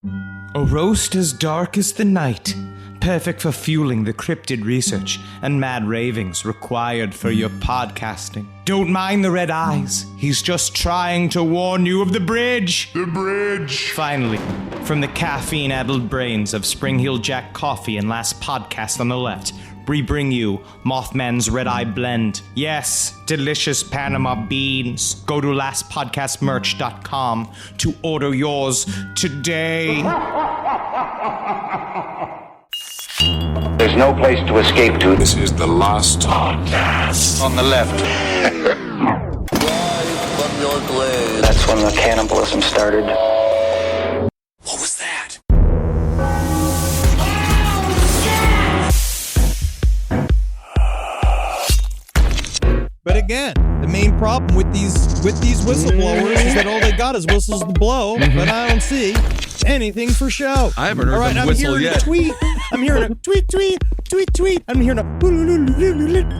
A roast as dark as the night, perfect for fueling the cryptid research and mad ravings required for your podcasting. Don't mind the red eyes, he's just trying to warn you of the bridge. The bridge! Finally, from the caffeine-addled brains of Spring Hill Jack Coffee and Last Podcast on the left, we bring you Mothman's Red Eye Blend. Yes, delicious Panama beans. Go to lastpodcastmerch.com to order yours today. There's no place to escape to. This is the last podcast. On the left. From your glade. That's when the cannibalism started. What was that? But again, the main problem with these whistleblowers is that all they got is whistles to blow, but I don't see anything for show. I haven't heard them whistle yet. I'm hearing a tweet, tweet, tweet, tweet. I'm hearing a...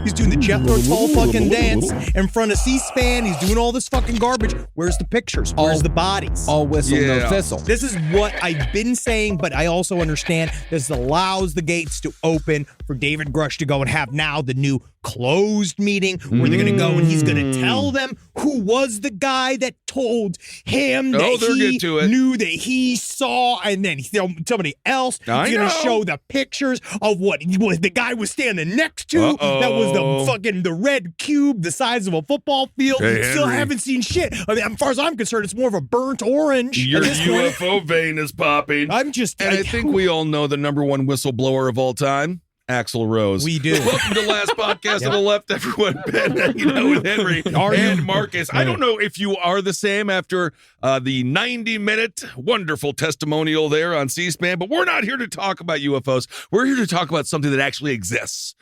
He's doing the Jethro Tull fucking dance in front of C-SPAN. He's doing all this fucking garbage. Where's the pictures? Where's the bodies? All whistle, no thistle. This is what I've been saying, but I also understand this allows the gates to open for David Grush to go and have now the new closed meeting where they're going to go and he's going to tell them who was the guy that told him that he knew that he saw, and then somebody else is going to show the pictures of what the guy was standing next to. That was the red cube the size of a football field. Still haven't seen shit. I mean, as far as I'm concerned, it's more of a burnt orange. Your UFO vein is popping. I think we all know the number one whistleblower of all time. Axl Rose. We do. Welcome to Last Podcast on the left, everyone. Ben hanging out with Henry and Marcus. I don't know if you are the same after the 90-minute wonderful testimonial there on C-SPAN, but we're not here to talk about UFOs. We're here to talk about something that actually exists.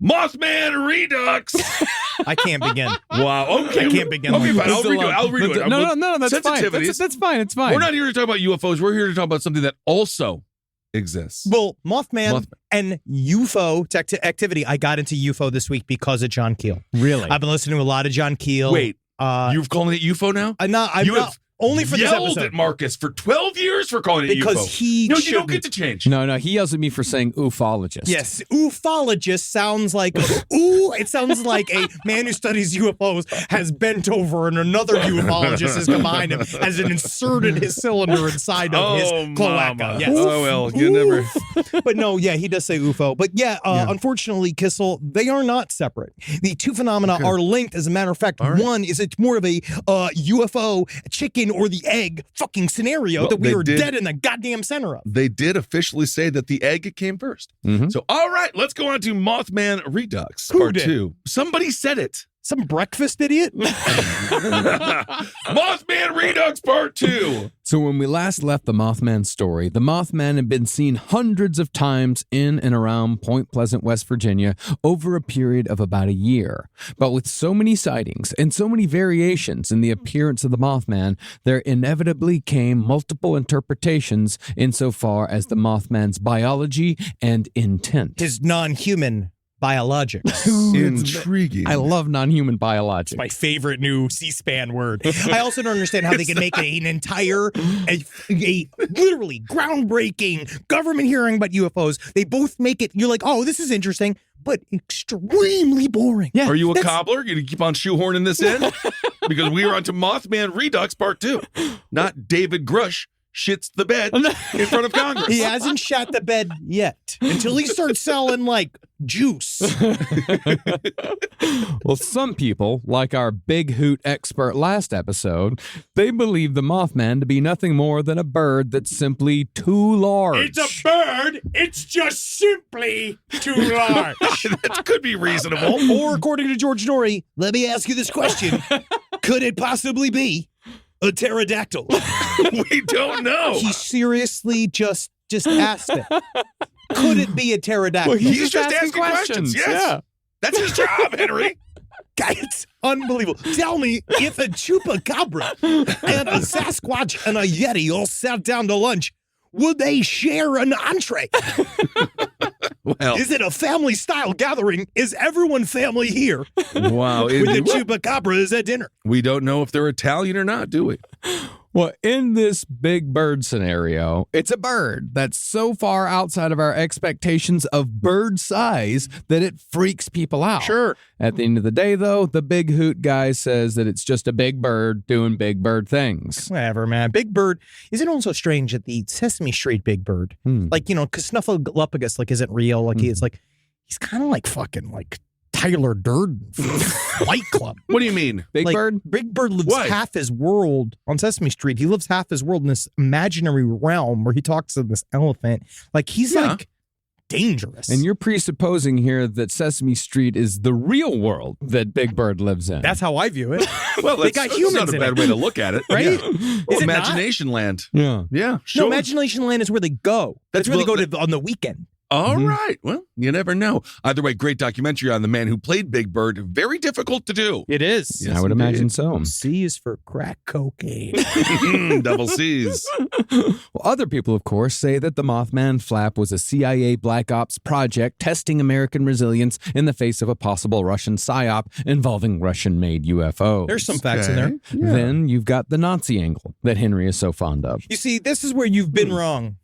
Mothman Redux. I can't begin. Wow. Okay. I can't begin. Okay, fine. I'll redo it. No, that's fine. That's fine. It's fine. We're not here to talk about UFOs. We're here to talk about something that also exists. Well, Mothman and UFO activity. I got into UFO this week because of John Keel. Really? I've been listening to a lot of John Keel. Wait, you've calling it UFO now? I'm not. Only for this episode. Yelled at Marcus for 12 years for calling it because UFO. You don't get to change. No, he yells at me for saying ufologist. Yes, ufologist sounds like it sounds like a man who studies UFOs has bent over and another ufologist has come behind him, has inserted his cylinder inside of his cloaca. Yes. Oh, well, you never. But no, yeah, he does say UFO. But unfortunately, Kissel, they are not separate. The two phenomena are linked. As a matter of fact, one is it's more of a UFO chicken or the egg fucking scenario that we were dead in the goddamn center of. They did officially say that the egg came first. So, all right, let's go on to Mothman Redux Part 2. Somebody said it. Some breakfast idiot? Mothman Redux Part 2. So when we last left the Mothman story, the Mothman had been seen hundreds of times in and around Point Pleasant, West Virginia, over a period of about a year. But with so many sightings and so many variations in the appearance of the Mothman, there inevitably came multiple interpretations insofar as the Mothman's biology and intent. His non-human biologics. Intriguing. I love non-human biologics. It's my favorite new C-SPAN word. I also don't understand how they can make an entire, a literally groundbreaking government hearing about UFOs. They both make it, you're like, oh, this is interesting, but extremely boring. Yeah, are you a cobbler? You keep on shoehorning this in? Because we are on to Mothman Redux Part 2. Not David Grush shits the bed in front of Congress. He hasn't shat the bed yet until he starts selling like juice. Well, some people, like our big hoot expert last episode, they believe the Mothman to be nothing more than a bird that's simply too large. It's a bird. It's just simply too large. That could be reasonable. Or according to George Norrie, let me ask you this question. Could it possibly be a pterodactyl? We don't know. He seriously just asked it. Could it be a pterodactyl? Well, he's just asking questions. Yes. Yeah. That's his job, Henry. God, it's unbelievable. Tell me, if a chupacabra and a Sasquatch and a Yeti all sat down to lunch, would they share an entree? Well, is it a family-style gathering? Is everyone family here? Wow. With the chupacabras at dinner? We don't know if they're Italian or not, do we? Well, in this big bird scenario, it's a bird that's so far outside of our expectations of bird size that it freaks people out. Sure. At the end of the day, though, the big hoot guy says that it's just a big bird doing big bird things. Whatever, man. Big Bird. Isn't it also strange that the Sesame Street Big Bird, like, because Snuffleupagus, like, isn't real. Like, he's kind of like fucking, like, Tyler Durden from Fight Club. What do you mean? Big bird? Big Bird lives half his world on Sesame Street. He lives half his world in this imaginary realm where he talks to this elephant. Like, he's like dangerous. And you're presupposing here that Sesame Street is the real world that Big Bird lives in. That's how I view it. Well, they got humans not a in bad it. way to look at it, Right? Yeah. Is it Imagination Land. Yeah. Yeah, sure. No, Imagination Land is where they go. That's where they go to on the weekend. All right. Well, you never know. Either way, great documentary on the man who played Big Bird. Very difficult to do. It is. Yes, I would imagine so. C is for crack cocaine. Double C's. Well, other people, of course, say that the Mothman flap was a CIA Black Ops project testing American resilience in the face of a possible Russian psyop involving Russian-made UFOs. There's some facts in there. Yeah. Then you've got the Nazi angle that Henry is so fond of. You see, this is where you've been wrong.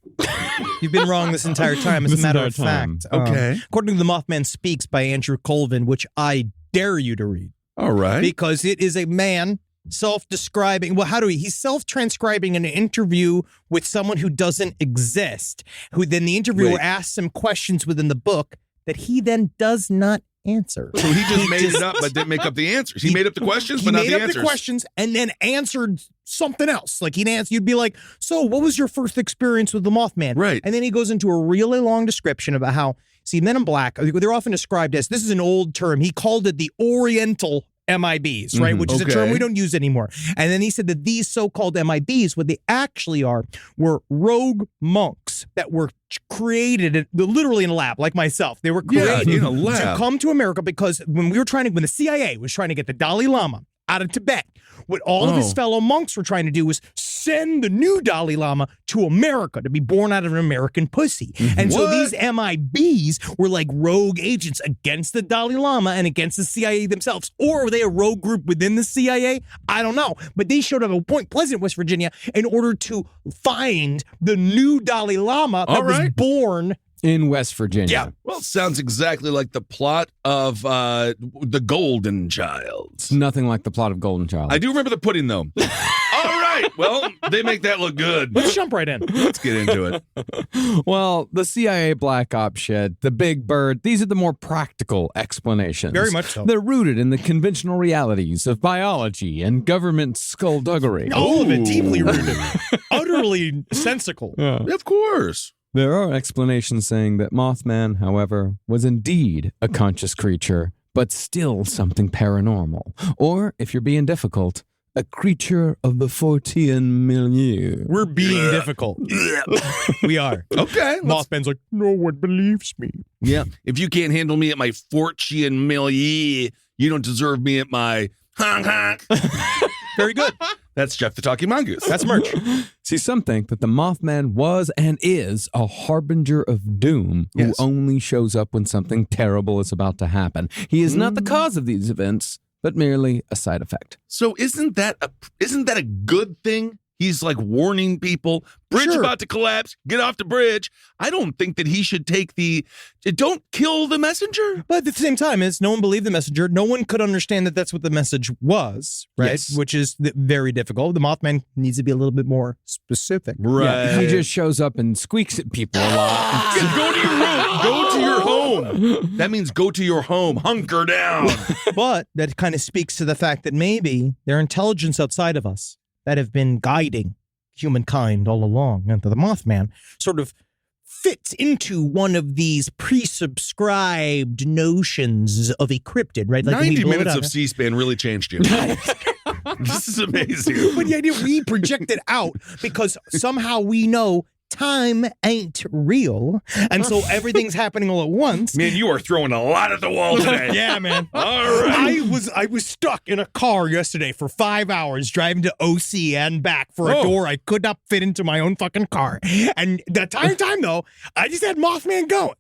You've been wrong this entire time, as a matter of fact. Okay. According to The Mothman Speaks by Andrew Colvin, which I dare you to read. All right. Because it is a man self-describing. Well, he's self-transcribing an interview with someone who doesn't exist, who then the interviewer asks him questions within the book that he then does not answer. So he just made it up but didn't make up the answers. He made up the questions but not the answers. He made up the questions and then answered something else. Like you'd be like, so what was your first experience with the Mothman? Right. And then he goes into a really long description about how, Men in Black, they're often described as, this is an old term, he called it the Oriental MIBs, right? Which is a term we don't use anymore. And then he said that these so-called MIBs, what they actually are, were rogue monks that were created literally in a lab, like myself. They were created in a lab to come to America because when the CIA was trying to get the Dalai Lama out of Tibet, what all of his fellow monks were trying to do was send the new Dalai Lama to America to be born out of an American pussy. And so these MIBs were like rogue agents against the Dalai Lama and against the CIA themselves. Or were they a rogue group within the CIA? I don't know. But they showed up at Point Pleasant, West Virginia, in order to find the new Dalai Lama that was born in West Virginia. Yeah. Well, it sounds exactly like the plot of The Golden Child. It's nothing like the plot of Golden Child. I do remember the pudding, though. All right. Well, they make that look good. Let's jump right in. Let's get into it. Well, the CIA Black Ops shed, the Big Bird, these are the more practical explanations. Very much so. They're rooted in the conventional realities of biology and government skullduggery. All of it deeply rooted. Utterly sensical. Of course. There are explanations saying that Mothman, however, was indeed a conscious creature, but still something paranormal. Or, if you're being difficult, a creature of the Fortean milieu. We're being difficult. We are. Okay. Mothman's like, no one believes me. Yeah. If you can't handle me at my Fortean milieu, you don't deserve me at my honk honk. Very good. That's Jeff the Talking Mongoose. That's merch. See, some think that the Mothman was and is a harbinger of doom who only shows up when something terrible is about to happen. He is not the cause of these events, but merely a side effect. So isn't that a good thing? He's like warning people, bridge about to collapse, get off the bridge. I don't think that he should take don't kill the messenger. But at the same time, no one believed the messenger. No one could understand that that's what the message was, right? Yes. Which is very difficult. The Mothman needs to be a little bit more specific. Right. Yeah, he just shows up and squeaks at people a lot. Go to your room. Go to your home. That means go to your home. Hunker down. But that kind of speaks to the fact that maybe there are intelligence outside of us that have been guiding humankind all along. And the Mothman sort of fits into one of these pre-subscribed notions of a cryptid, right? Like 90 minutes of C-SPAN really changed you. This is amazing. But the idea we project it out because somehow we know time ain't real, and so everything's happening all at once. Man, you are throwing a lot at the wall today. Yeah, man. All right. I was stuck in a car yesterday for 5 hours driving to OC and back for a door I could not fit into my own fucking car. And the entire time, though, I just had Mothman going.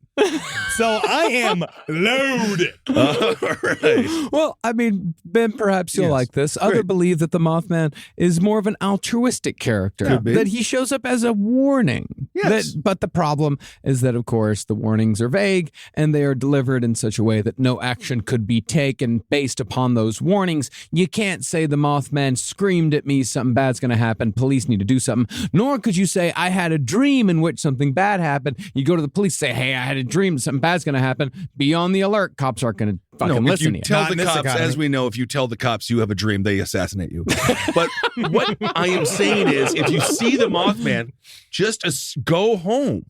So I am loaded. All right. Well, I mean, Ben, perhaps you'll like this. Others believe that the Mothman is more of an altruistic character, that he shows up as a warning. Yes. But the problem is that, of course, the warnings are vague and they are delivered in such a way that no action could be taken based upon those warnings. You can't say the Mothman screamed at me, something bad's going to happen, police need to do something. Nor could you say, I had a dream in which something bad happened. You go to the police, say, hey, I had a dream, something bad's going to happen. Be on the alert. Cops aren't going to fucking listen to you. Tell the cops, as we know, if you tell the cops you have a dream, they assassinate you. But what I am saying is, if you see the Mothman, just go home.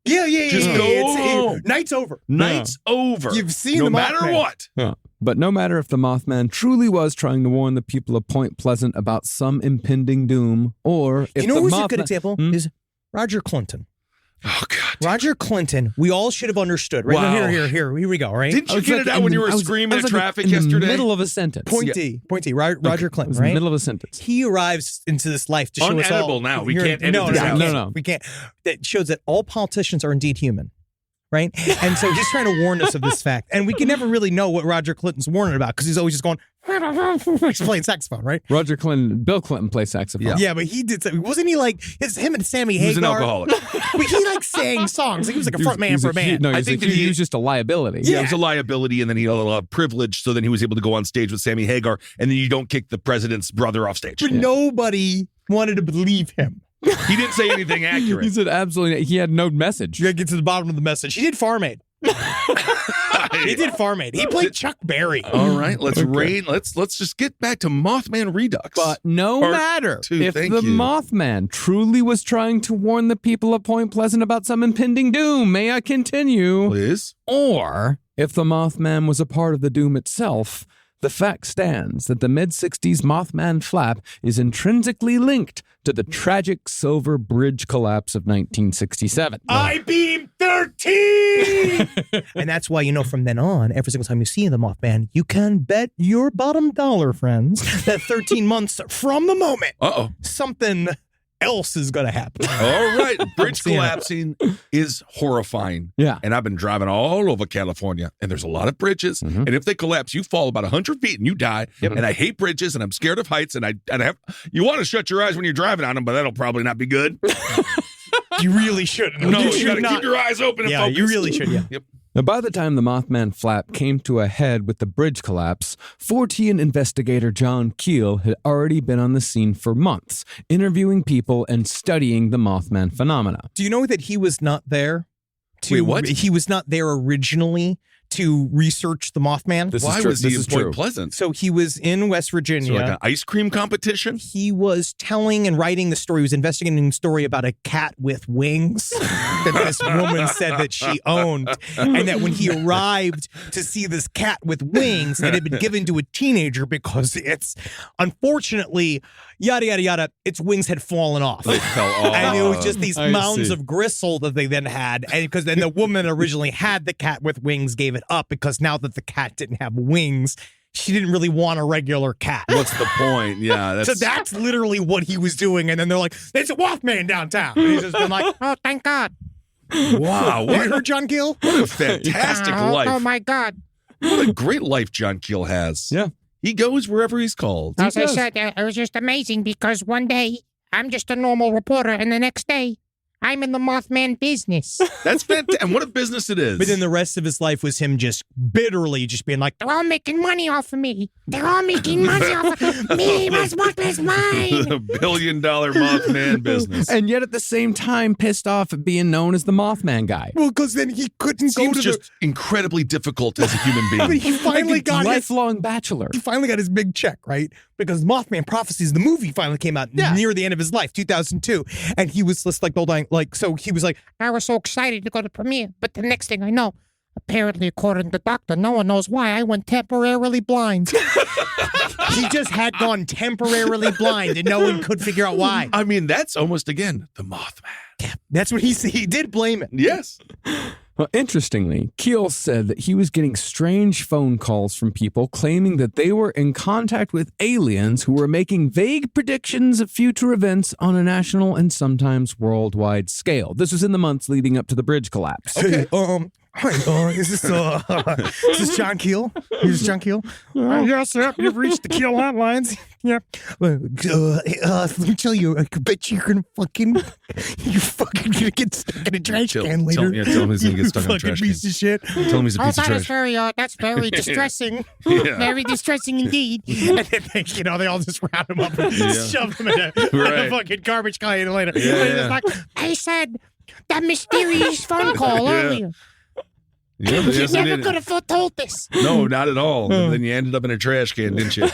Yeah. Just go home. Night's over. Night's over. You've seen no the matter Mothman. what. Yeah. But no matter if the Mothman truly was trying to warn the people of Point Pleasant about some impending doom, or if who's the a good example? Is Roger Clinton. Oh, God. Roger Clinton, we all should have understood. Right? Wow. Here we go, right? Didn't you get it out when you were screaming at traffic yesterday? In the middle of a sentence. Pointy. Roger Clinton, It was right? in the middle of a sentence. He arrives into this life to show us all. Unedible now. We can't edit this out. No. We can't. That shows that all politicians are indeed human. Right? And so he's trying to warn us of this fact. And we can never really know what Roger Clinton's warning about because he's always just going, he's playing saxophone, right? Bill Clinton plays saxophone. Yeah, but he did something. Wasn't he like, him and Sammy Hagar? He was an alcoholic. But he like sang songs. He was like a front man for a band. I think he was just a liability. Yeah, it was a liability, and then he had a lot of privilege, so then he was able to go on stage with Sammy Hagar, and then you don't kick the president's brother off stage. But nobody wanted to believe him. He didn't say anything accurate. He said absolutely. He had no message. You gotta get to the bottom of the message. He did Farm Aid. He did Farm Aid. He played Chuck Berry. All right, let's just get back to Mothman Redux. But no Part matter 2, if thank the you. Mothman truly was trying to warn the people of Point Pleasant about some impending doom, may I continue? Please. Or if the Mothman was a part of the doom itself, the fact stands that the mid-60s Mothman flap is intrinsically linked to the tragic Silver Bridge collapse of 1967. I-beam 13! And that's why, from then on, every single time you see the Mothman, you can bet your bottom dollar, friends, that 13 months from the moment, something else is going to happen. All right. Bridge collapsing is horrifying. Yeah. And I've been driving all over California, and there's a lot of bridges. Mm-hmm. And if they collapse, you fall about 100 feet and you die. And I hate bridges, and I'm scared of heights. And you want to shut your eyes when you're driving on them, but that'll probably not be good. You really shouldn't. No, you you should got to not. keep your eyes open and Yeah, focus. you really should, yeah. Yep. Now, by the time the Mothman flap came to a head with the bridge collapse, Fortean investigator John Keel had already been on the scene for months, interviewing people and studying the Mothman phenomena. Do you know that he was not there? Wait, what? He was not there originally to research the Mothman. Why was he in Point Pleasant? So he was in West Virginia. So like an ice cream competition? He was telling and writing the story. He was investigating the story about a cat with wings that this woman said that she owned. And that when he arrived to see this cat with wings, it had been given to a teenager because it's, unfortunately, yada, yada, yada, its wings had fallen off. It fell off. And it was just these I mounds see. of gristle that they then had. And because then the woman originally had the cat with wings, gave it up because now that the cat didn't have wings, she didn't really want a regular cat. What's the point? Yeah. So that's literally what he was doing. And then they're like, there's a Mothman downtown. And he's just been like, oh, thank God. Wow. Have you heard John Keel? What a fantastic life. Oh, my God. What a great life John Keel has. Yeah. He goes wherever he's called. As I said, it was just amazing because one day I'm just a normal reporter and the next day I'm in the Mothman business. That's fantastic. And what a business it is. But then the rest of his life was him just bitterly just being like, They're all making money off of me. They're all making money off of me. My Mothman's mine. The $1 billion Mothman business. And yet at the same time pissed off at being known as the Mothman guy. well, because then he couldn't go Seems to just incredibly difficult as a human But being. he finally Like a got his... lifelong bachelor. He finally got his big check, right? Because Mothman Prophecies, the movie, finally came out near the end of his life, 2002. And he was just like, so he was like, I was so excited to go to premiere, but the next thing I know, apparently, according to the doctor, no one knows why I went temporarily blind. he just had gone temporarily blind and no one could figure out why. I mean, that's almost, again, the Mothman. That's what he did blame it. Yes. Well, interestingly, Keel said that he was getting strange phone calls from people claiming that they were in contact with aliens who were making vague predictions of future events on a national and sometimes worldwide scale. This was in the months leading up to the bridge collapse. Okay. Hi, is this John Keel? Is this John Keel? Yes, sir. You've reached the Keel hotlines. Yeah. Let me tell you, I bet you're gonna fucking gonna get stuck in a trash can later. Tell him he's gonna get stuck in a trash can. Piece of shit. Tell him he's a piece of trash. That's very distressing. Yeah. Very distressing indeed. And then, they all just round him up and shove him in a fucking garbage can later. Yeah. Like, I said that mysterious phone call earlier. Yeah, You never could have foretold this. No, not at all. And then you ended up in a trash can, didn't you?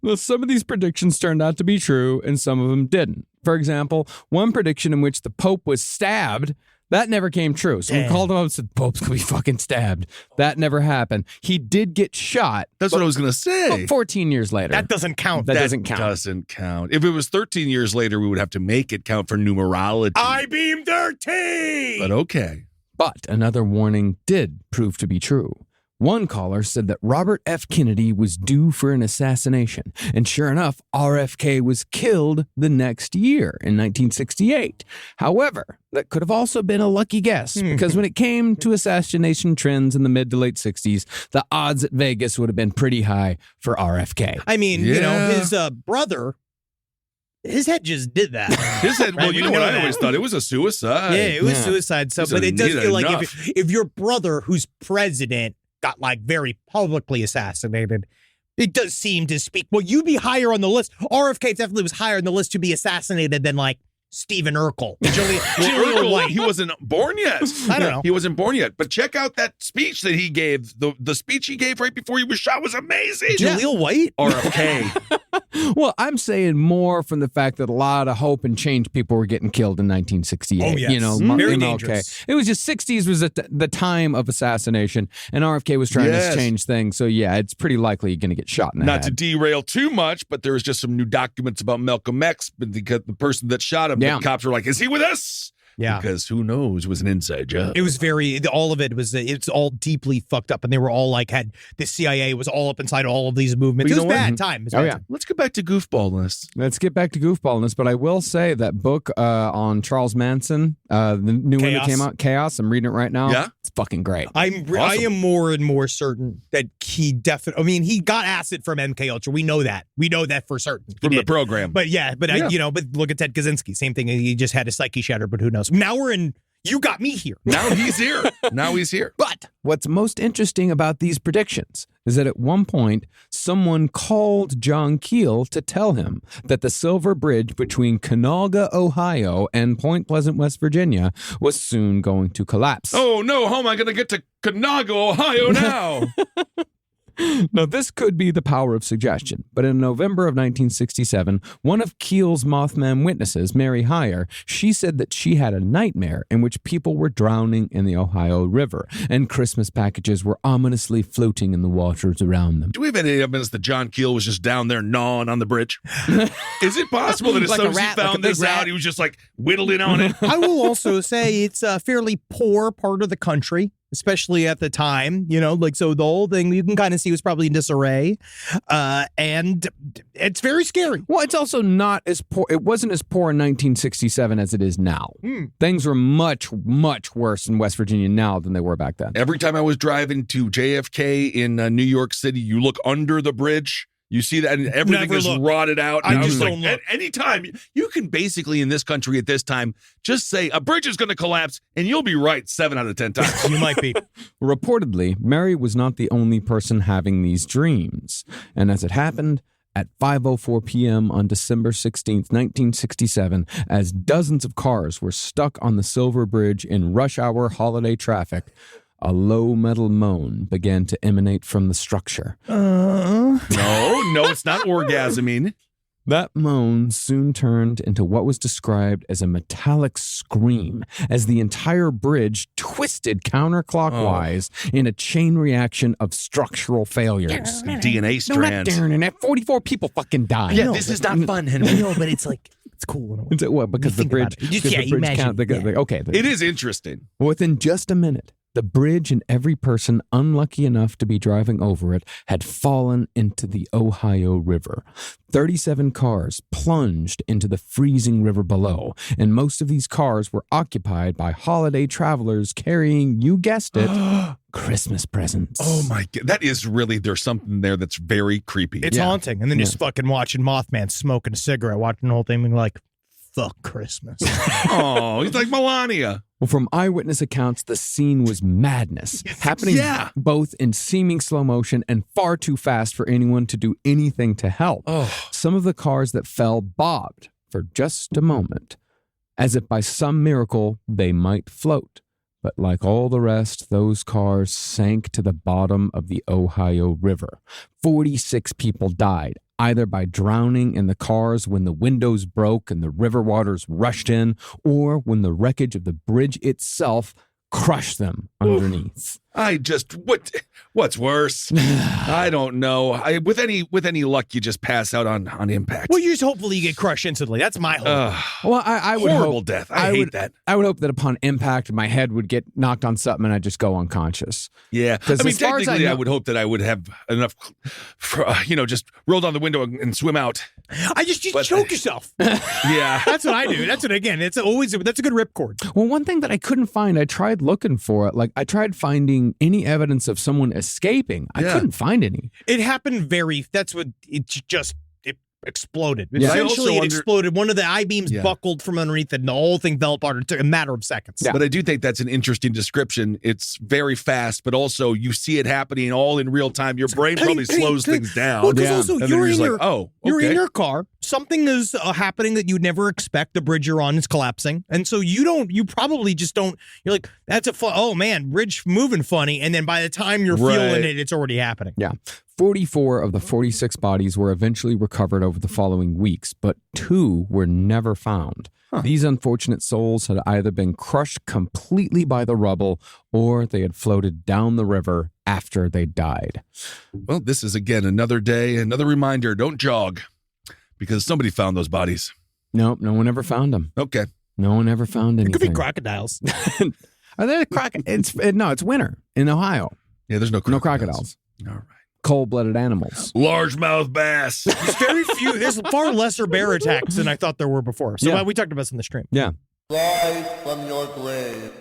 Well, some of these predictions turned out to be true and some of them didn't. For example, one prediction in which the Pope was stabbed, that never came true. So we called him up and said, Pope's going to be fucking stabbed. That never happened. He did get shot. That's what I was going to say. 14 years later. That doesn't count. That doesn't count. If it was 13 years later, we would have to make it count for numerology. I-beam 13! But okay. But another warning did prove to be true. One caller said that Robert F. Kennedy was due for an assassination, and sure enough, RFK was killed the next year in 1968. However, that could have also been a lucky guess, because when it came to assassination trends in the mid to late 60s, the odds at Vegas would have been pretty high for RFK. I mean, his brother... His head just did that. His head, well, you know what I always thought? It was a suicide. Yeah, it was suicide. So, but it does feel like if your brother, who's president, got like very publicly assassinated, it does seem to speak. Well, you'd be higher on the list. RFK definitely was higher on the list to be assassinated than like Stephen Urkel. Urkel, White. He wasn't born yet. I don't know. He wasn't born yet. But check out that speech that he gave. The speech he gave right before he was shot was amazing. Jaleel White? RFK. Well, I'm saying more from the fact that a lot of hope and change people were getting killed in 1968. Oh, yes. You know, Very MLK. dangerous. It was just 60s was at the time of assassination, and RFK was trying to change things. So, yeah, it's pretty likely you're going to get shot in the Not to head. derail too much, but there was just some new documents about Malcolm X, but the person that shot him, the cops were like, is he with us? Yeah. Because who knows, it was an inside job. It was all of it was, it's all deeply fucked up. And they were all like, the CIA was all up inside all of these movements. It was bad time. Let's get back to goofballness. Let's get back to goofballness, but I will say that book on Charles Manson, the new one that came out, Chaos, I'm reading it right now. Yeah. It's fucking great. I am more and more certain that he definitely, I mean, he got acid from MK Ultra. We know that. We know that for certain. From the program. But but look at Ted Kaczynski. Same thing. He just had a psyche shatter, but who knows? Now we're in, you got me here. Now he's here. But what's most interesting about these predictions is that at one point, someone called John Keel to tell him that the Silver Bridge between Canoga, Ohio and Point Pleasant, West Virginia was soon going to collapse. Oh, no. How am I going to get to Canoga, Ohio now? Now, this could be the power of suggestion, but in November of 1967, one of Keel's Mothman witnesses, Mary Heyer, she said that she had a nightmare in which people were drowning in the Ohio River, and Christmas packages were ominously floating in the waters around them. Do we have any evidence that John Keel was just down there gnawing on the bridge? Is it possible that as soon as he found this out, he was just like whittling on it? I will also say it's a fairly poor part of the country, especially at the time, so the whole thing you can kind of see was probably in disarray, and it's very scary. Well, it's also not as poor. It wasn't as poor in 1967 as it is now. Things were much, much worse in West Virginia now than they were back then. Every time I was driving to JFK in New York City, you look under the bridge. You see that, and everything is rotted out. I just don't look. At any time, you can basically, in this country at this time, just say a bridge is going to collapse, and you'll be right 7 out of 10 times. You might be. Reportedly, Mary was not the only person having these dreams. And as it happened, at 5:04 p.m. on December 16th, 1967, as dozens of cars were stuck on the Silver Bridge in rush hour holiday traffic, a low metal moan began to emanate from the structure. No, it's not orgasming. That moan soon turned into what was described as a metallic scream as the entire bridge twisted counterclockwise in a chain reaction of structural failures. DNA strands. No, not 44 people fucking died. Yeah, this is not fun, Henry. No, but it's like, it's cool. What? Because the bridge. Imagine. Okay. It is interesting. Within just a minute, The bridge and every person unlucky enough to be driving over it had fallen into the Ohio River. 37 cars plunged into the freezing river below, and most of these cars were occupied by holiday travelers carrying, you guessed it, Christmas presents. Oh my God. That is really, there's something there that's very creepy. It's haunting. And then just fucking watching Mothman smoking a cigarette, watching the whole thing, being like, fuck Christmas. Oh, he's like Melania. Well, from eyewitness accounts, the scene was madness, happening both in seeming slow motion and far too fast for anyone to do anything to help. Oh. Some of the cars that fell bobbed for just a moment, as if by some miracle they might float. But like all the rest, those cars sank to the bottom of the Ohio River. 46 people died, either by drowning in the cars when the windows broke and the river waters rushed in, or when the wreckage of the bridge itself crushed them underneath. What's worse? I don't know. With any luck, you just pass out on impact. Well, you just hopefully you get crushed instantly. That's my hope. Well, I would horrible hope, death. I hate that. I would hope that upon impact, my head would get knocked on something and I'd just go unconscious. Yeah. I mean, as far as technically, I I know- would hope that I would have enough, just roll down the window and swim out. I just choke yourself. Yeah. That's what I do. That's what, again, that's a good ripcord. Well, one thing that I couldn't find, I tried looking for it. Like, I tried finding any evidence of someone escaping. I couldn't find any. It happened that's what, it exploded. Yeah. Essentially, I also it exploded. One of the I-beams buckled from underneath it, and the whole thing fell apart. It took a matter of seconds. Yeah. But I do think that's an interesting description. It's very fast, but also you see it happening all in real time. Your brain probably slows things down. Well, because also And then you're just in like, your, you're in your car. Something is happening that you'd never expect. The bridge you're on is collapsing. And so you probably just don't, you're like, that's oh man, bridge moving funny. And then by the time you're feeling it, it's already happening. Yeah. 44 of the 46 bodies were eventually recovered over the following weeks, but 2 were never found. These unfortunate souls had either been crushed completely by the rubble or they had floated down the river after they died. Well, this is again another day, another reminder, don't jog because somebody found those bodies. Nope, no one ever found them. Okay. No one ever found anything. It could be crocodiles. Are there crocodiles? It's winter in Ohio. Yeah, there's no crocodiles. No crocodiles. All right. Cold-blooded animals. Largemouth bass. There's very few. There's far lesser bear attacks than I thought there were before. So we talked about this in the stream. Yeah. Live from your grave.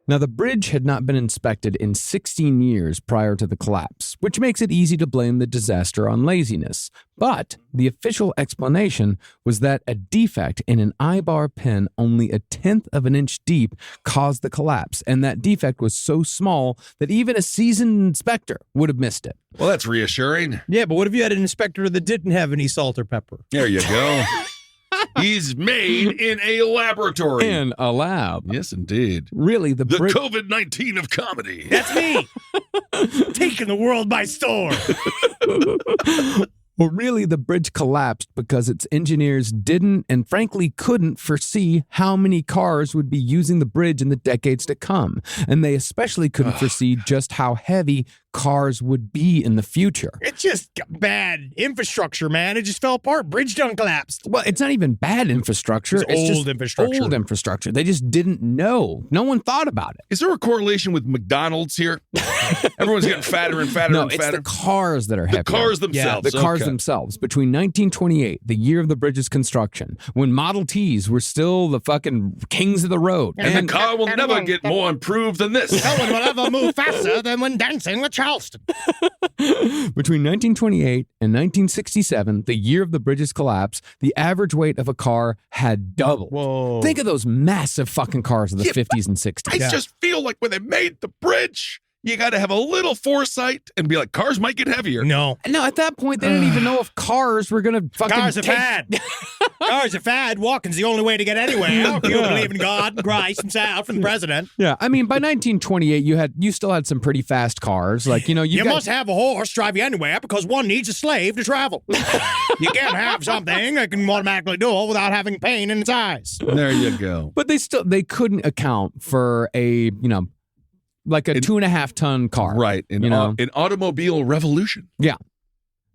Now, the bridge had not been inspected in 16 years prior to the collapse, which makes it easy to blame the disaster on laziness. But the official explanation was that a defect in an I-bar pin only 1/10 of an inch deep caused the collapse, and that defect was so small that even a seasoned inspector would have missed it. Well, that's reassuring. Yeah, but what if you had an inspector that didn't have any salt or pepper? There you go. He's made in a laboratory. In a lab. Yes, indeed. Really, The COVID-19 of comedy. That's me. Taking the world by storm. Well, really, the bridge collapsed because its engineers didn't and frankly couldn't foresee how many cars would be using the bridge in the decades to come. And they especially couldn't foresee just how heavy cars would be in the future. It's just bad infrastructure, man. It just fell apart. Bridge done collapsed. Well, it's not even bad infrastructure. It's just old infrastructure. Old infrastructure. They just didn't know. No one thought about it. Is there a correlation with McDonald's here? Everyone's getting fatter and fatter No, and it's fatter. the cars that are heavy. The cars themselves. The cars Okay. themselves. Between 1928, the year of the bridge's construction, when Model Ts were still the fucking kings of the road. And the car will never get more improved than this. No one will ever move faster than when dancing with Charleston. Between 1928 and 1967, the year of the bridge's collapse, the average weight of a car had doubled. Whoa. Think of those massive fucking cars of the 50s and 60s. I just feel like when they made the bridge, you got to have a little foresight and be like, cars might get heavier. No. No, at that point, they didn't even know if cars were going to fucking Cars are take- fad. Cars are fad. Walking's the only way to get anywhere. If you believe in God and Christ himself and the president. Yeah, I mean, by 1928, you still had some pretty fast cars. Like, You must have a horse drive you anywhere because one needs a slave to travel. You can't have something that can automatically do it without having pain in its eyes. There you go. But they couldn't account for a, like a 2.5 ton car. Right. An automobile revolution. Yeah.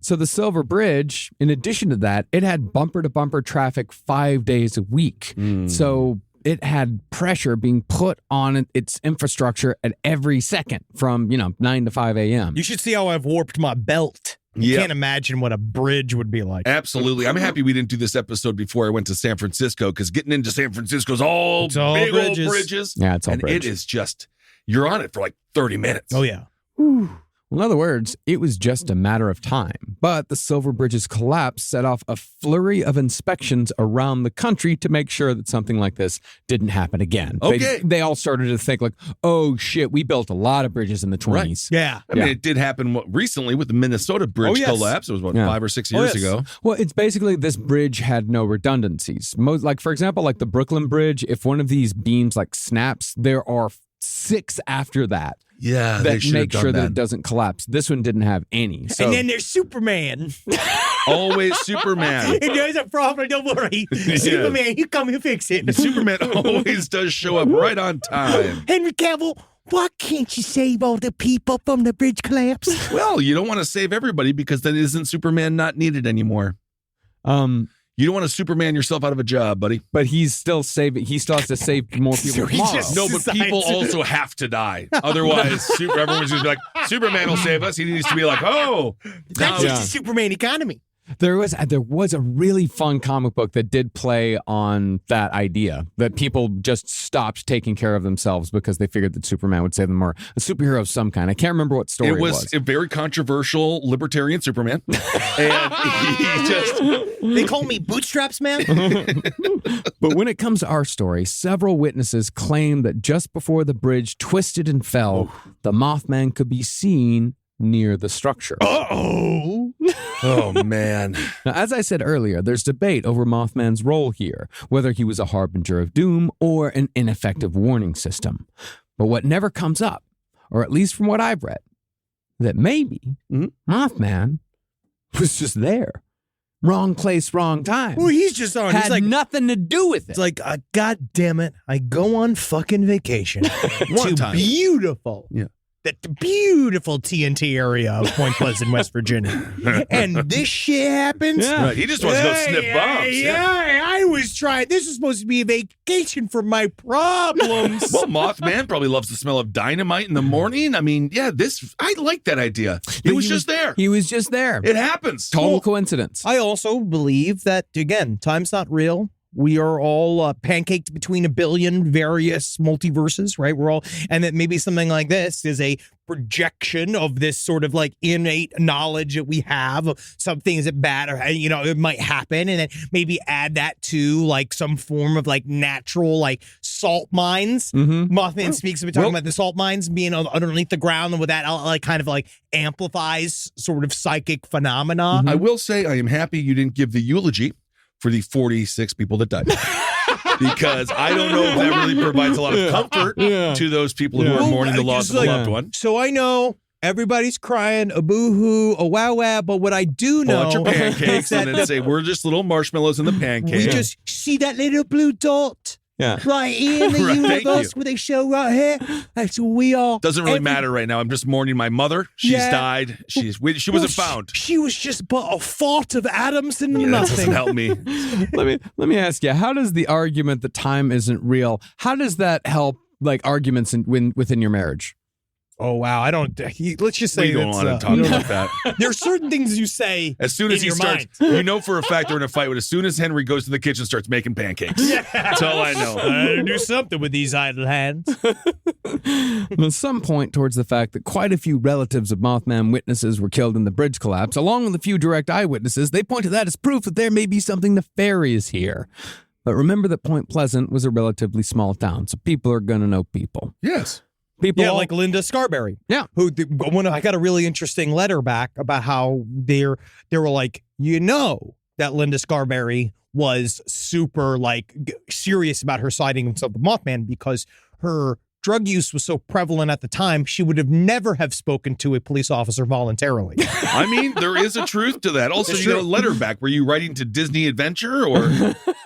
So the Silver Bridge, in addition to that, it had bumper to bumper traffic 5 days a week. So it had pressure being put on its infrastructure at every second from, 9 to 5 a.m. You should see how I've warped my belt. You can't imagine what a bridge would be like. Absolutely. I'm happy we didn't do this episode before I went to San Francisco, because getting into San Francisco is all big old bridges. Yeah, it's all bridges. It is just, you're on it for like 30 minutes. Oh, yeah. In other words, it was just a matter of time. But the Silver Bridge's collapse set off a flurry of inspections around the country to make sure that something like this didn't happen again. Okay. They all started to think like, oh, shit, we built a lot of bridges in the 20s. Right. Yeah. I mean, it did happen recently with the Minnesota bridge collapse. It was, 5 or 6 years ago? Well, it's basically this bridge had no redundancies. Like, for example, like the Brooklyn Bridge, if one of these beams like snaps, there are 6 after that. Yeah, that make sure that it doesn't collapse. This one didn't have any. So. And then there's Superman. Always Superman. If there's a problem, don't worry. Superman, you come and fix it. Superman always does show up right on time. Henry Cavill, why can't you save all the people from the bridge collapse? Well, you don't want to save everybody, because then isn't Superman not needed anymore? You don't want to Superman yourself out of a job, buddy. But he's still saving. He still has to save more people tomorrow. No, but people also have to die. Otherwise, everyone's going to be like, Superman will save us. He needs to be like, oh. That's just the Superman economy. There was a really fun comic book that did play on that idea, that people just stopped taking care of themselves because they figured that Superman would save them, or a superhero of some kind. I can't remember what story it was. It was a very controversial libertarian Superman. And he just... They call me Bootstraps Man. But when it comes to our story, several witnesses claim that just before the bridge twisted and fell, the Mothman could be seen near the structure. Uh-oh. Oh, man. Now, as I said earlier, there's debate over Mothman's role here, whether he was a harbinger of doom or an ineffective warning system. But what never comes up, or at least from what I've read, that maybe Mothman was just there. Wrong place, wrong time. Well, he's just on. Had He's like, nothing to do with it. It's like, God damn it, I go on fucking vacation One to time. beautiful. Yeah. That beautiful TNT area of Point Pleasant, West Virginia. And this shit happens. Yeah. Right. He just wants to go sniff bombs. Yeah, I was trying. This is supposed to be a vacation from my problems. Well, Mothman probably loves the smell of dynamite in the morning. I mean, I like that idea. He was just there. He was just there. It happens. Total coincidence. I also believe that, again, time's not real. We are all pancaked between a billion various multiverses, right? We're all, and that maybe something like this is a projection of this sort of like innate knowledge that we have of some things that bad or, it might happen. And then maybe add that to like some form of like natural, like salt mines. Mothman speaks about talking about the salt mines being underneath the ground, and with that, like kind of like amplifies sort of psychic phenomena. I will say I am happy you didn't give the eulogy for the 46 people that died. Because I don't know if that really provides a lot of comfort to those people who are mourning the loss of a loved one. So I know everybody's crying, a boo-hoo, a wow-wow, but what I do know... Pull out your pancakes and then say, we're just little marshmallows in the pancake. We just see that little blue dot right here in the universe where they show right here. That's who we are. Doesn't really matter right now. I'm just mourning my mother. She's died. She wasn't found. She was just but a fart of atoms and That nothing. doesn't help me. Let me ask you, how does the argument that time isn't real, how does that help like arguments within your marriage? Oh, wow. I don't... Let's just say We don't want to talk about that. There are certain things you say As soon as in he your starts, mind. you know for a fact they're in a fight. But as soon as Henry goes to the kitchen, starts making pancakes. That's all I know. I gotta do something with these idle hands. At some point towards the fact that quite a few relatives of Mothman witnesses were killed in the bridge collapse, along with a few direct eyewitnesses, they point to that as proof that there may be something nefarious here. But remember that Point Pleasant was a relatively small town, so people are going to know people. Yes. Yeah, like Linda Scarberry. Yeah. When I got a really interesting letter back about how they were like, that Linda Scarberry was super like serious about her sightings of the Mothman because her drug use was so prevalent at the time, she would have never have spoken to a police officer voluntarily. I mean, there is a truth to that. Also, you got a letter back. Were you writing to Disney Adventure or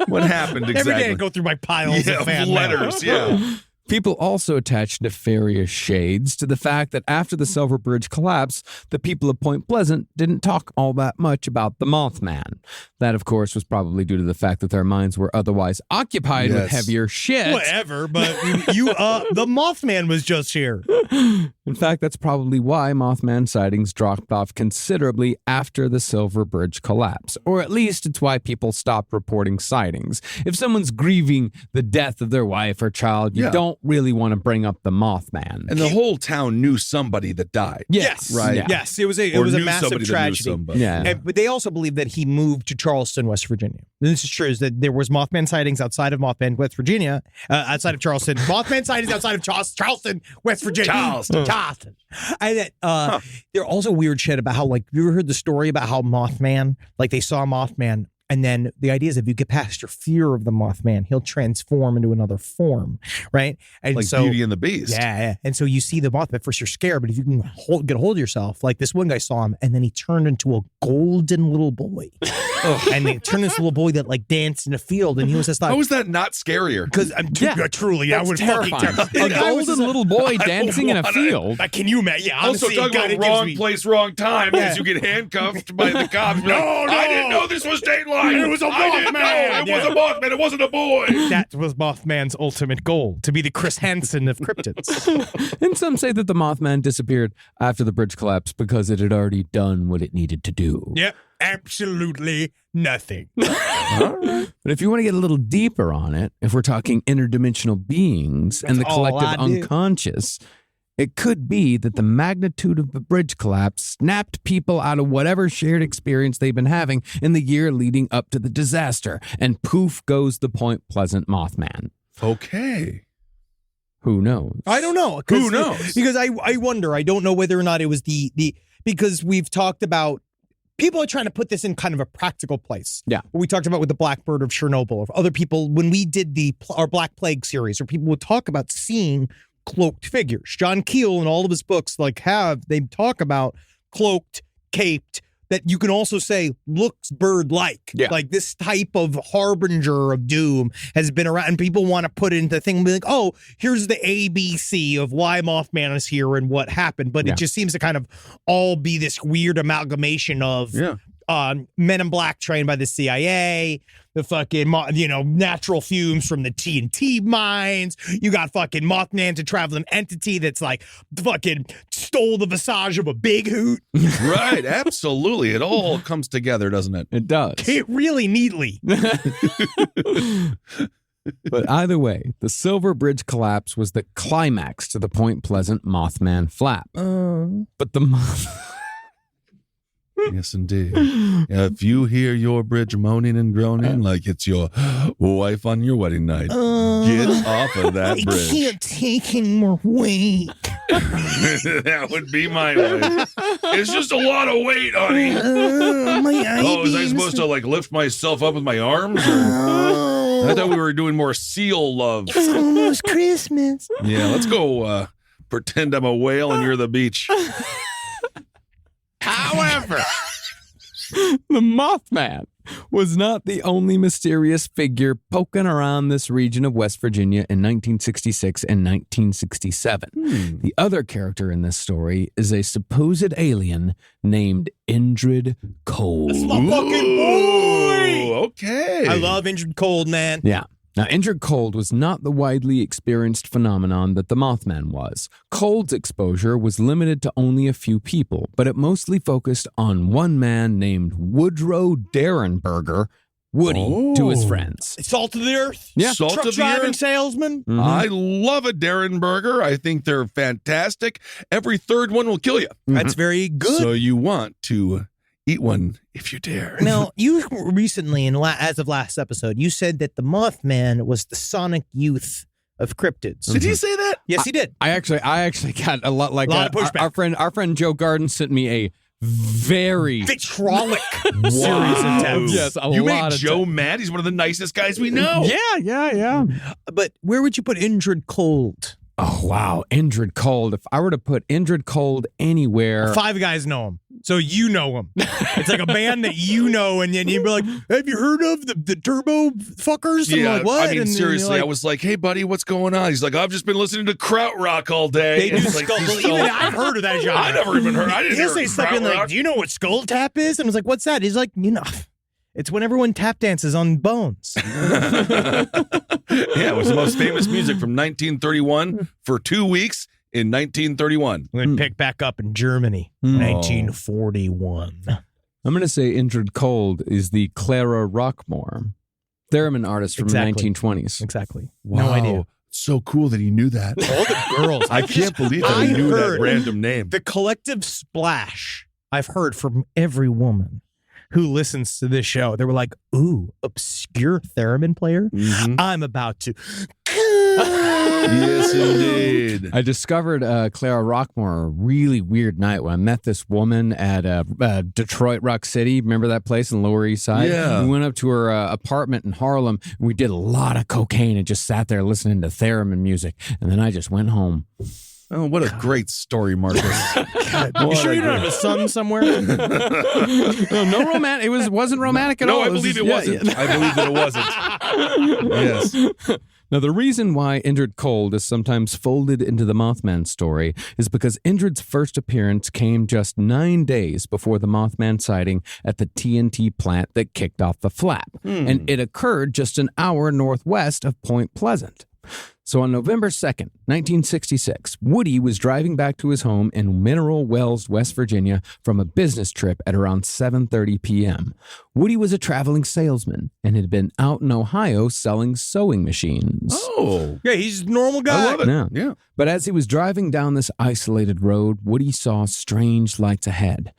what happened exactly? Every day I go through my piles of fan mail. letters. Yeah. People also attached nefarious shades to the fact that after the Silver Bridge collapse, the people of Point Pleasant didn't talk all that much about the Mothman. That, of course, was probably due to the fact that their minds were otherwise occupied with heavier shit. Whatever, but the Mothman was just here. In fact, that's probably why Mothman sightings dropped off considerably after the Silver Bridge collapse. Or at least it's why people stopped reporting sightings. If someone's grieving the death of their wife or child, you don't really want to bring up the Mothman. And the whole town knew somebody that died. Yes. Right? Yeah. Yes, it was a massive tragedy. Yeah. But they also believe that he moved to Charleston, West Virginia. And this is true, is that there was Mothman sightings outside of Mothman, West Virginia, outside of Charleston. Mothman sightings outside of Charleston, West Virginia. Charleston. And there are also weird shit about how, like, you ever heard the story about how Mothman, like, they saw Mothman, and then the idea is if you get past your fear of the Mothman, he'll transform into another form, right? And like so, Beauty and the Beast. Yeah. And so you see the Mothman, first you're scared, but if you can get a hold of yourself, like this one guy saw him, and then he turned into a golden little boy. And they turned this little boy that like danced in a field, and he was just like, how is that not scarier? Because I'm truly, I was terrifying. fucking A golden little boy dancing in a field. Can you imagine? Yeah, also, honestly, talk about wrong place, wrong time, because you get handcuffed by the cops. No, I didn't know this was Dateline. It was a Mothman. It was a Mothman. It wasn't a boy. That was Mothman's ultimate goal, to be the Chris Hansen of cryptids. And some say that the Mothman disappeared after the bridge collapse because it had already done what it needed to do. Yep. Absolutely nothing. But if you want to get a little deeper on it, if we're talking interdimensional beings and the collective unconscious, it could be that the magnitude of the bridge collapse snapped people out of whatever shared experience they've been having in the year leading up to the disaster, and poof goes the Point Pleasant Mothman. Okay. Who knows? I don't know. Who knows? Because I wonder. I don't know whether or not it was the because we've talked about people are trying to put this in kind of a practical place. Yeah. What we talked about with the Blackbird of Chernobyl, or other people when we did our Black Plague series, where people would talk about seeing cloaked figures. John Keel in all of his books they talk about cloaked, caped, that you can also say looks bird-like. Yeah. Like this type of harbinger of doom has been around, and people want to put it into the thing and be like, oh, here's the ABC of why Mothman is here and what happened. But it just seems to kind of all be this weird amalgamation of Men in Black trained by the CIA, the fucking, natural fumes from the TNT mines. You got fucking Mothman's a traveling entity that's like fucking stole the visage of a big hoot. Right, absolutely. It all comes together, doesn't it? It does. It really neatly. But either way, the Silver Bridge collapse was the climax to the Point Pleasant Mothman flap. But the Yes, indeed. If you hear your bridge moaning and groaning like it's your wife on your wedding night, get off of that bridge. I can't take any more weight. That would be my wife. It's just a lot of weight, honey. Was I supposed to like lift myself up with my arms? I thought we were doing more seal love. It's almost Christmas. Yeah, let's go pretend I'm a whale and you're the beach. However, the Mothman was not the only mysterious figure poking around this region of West Virginia in 1966 and 1967. The other character in this story is a supposed alien named Indrid Cold. That's my fucking boy! Okay. I love Indrid Cold, man. Yeah. Now, Indrid Cold was not the widely experienced phenomenon that the Mothman was. Cold's exposure was limited to only a few people, but it mostly focused on one man named Woodrow Derenberger, Woody, to his friends. Salt of the earth? Yeah. Salt Truck of the driving earth. salesman? Mhm. I love a Derenberger. I think they're fantastic. Every third one will kill you. That's very good. So you want to eat one if you dare. Now, you recently, as of last episode, you said that the Mothman was the sonic youth of cryptids. Did he say that? Yes, he did. I actually got a lot like Lot that. of pushback. Our friend Joe Garden sent me a very Vitrolic series of texts. Yes, a You lot made of Joe mad. He's one of the nicest guys we know. Yeah. But where would you put Indrid Cold? Oh, wow. Indrid Cold. If I were to put Indrid Cold anywhere. 5 guys know him. So you know him. It's like a band that you know, and then you'd be like, have you heard of the Turbo Fuckers? And Yeah, I'm like, what? I mean, And then seriously, you're like, I was like, hey, buddy, what's going on? He's like, I've just been listening to krautrock all day. they do It's like, skull. this Even skull- I've heard of that genre. I never even heard. I didn't He'll hear say stuff in like, krautrock. do you know what skull tap is? And I was like, what's that? He's like, it's when everyone tap dances on bones. Yeah, it was the most famous music from 1931 for 2 weeks in 1931. We're going to pick back up in Germany, 1941. I'm going to say Indrid Cold is the Clara Rockmore, theremin artist from Exactly. the 1920s. Exactly. Wow. No idea. So cool that he knew that. All the girls. I can't believe that he I knew that heard random name. The collective splash I've heard from every woman who listens to this show. They were like, ooh, obscure theremin player. Mhm. I'm about to. Yes, indeed. I discovered Clara Rockmore a really weird night when I met this woman at Detroit Rock City. Remember that place in the Lower East Side? Yeah. We went up to her apartment in Harlem, and we did a lot of cocaine and just sat there listening to theremin music. And then I just went home. Oh, what a great story, Marcus. You sure you don't have a son somewhere? No romantic. It wasn't romantic at all. No, I believe it wasn't. I believe that it wasn't. Yes. Now, the reason why Indrid Cold is sometimes folded into the Mothman story is because Indrid's first appearance came just 9 days before the Mothman sighting at the TNT plant that kicked off the flap, and it occurred just an hour northwest of Point Pleasant. So on November 2nd, 1966, Woody was driving back to his home in Mineral Wells, West Virginia from a business trip at around 7:30 p.m. Woody was a traveling salesman and had been out in Ohio selling sewing machines. Oh. Yeah, he's a normal guy. I love it. Yeah. Yeah. But as he was driving down this isolated road, Woody saw strange lights ahead.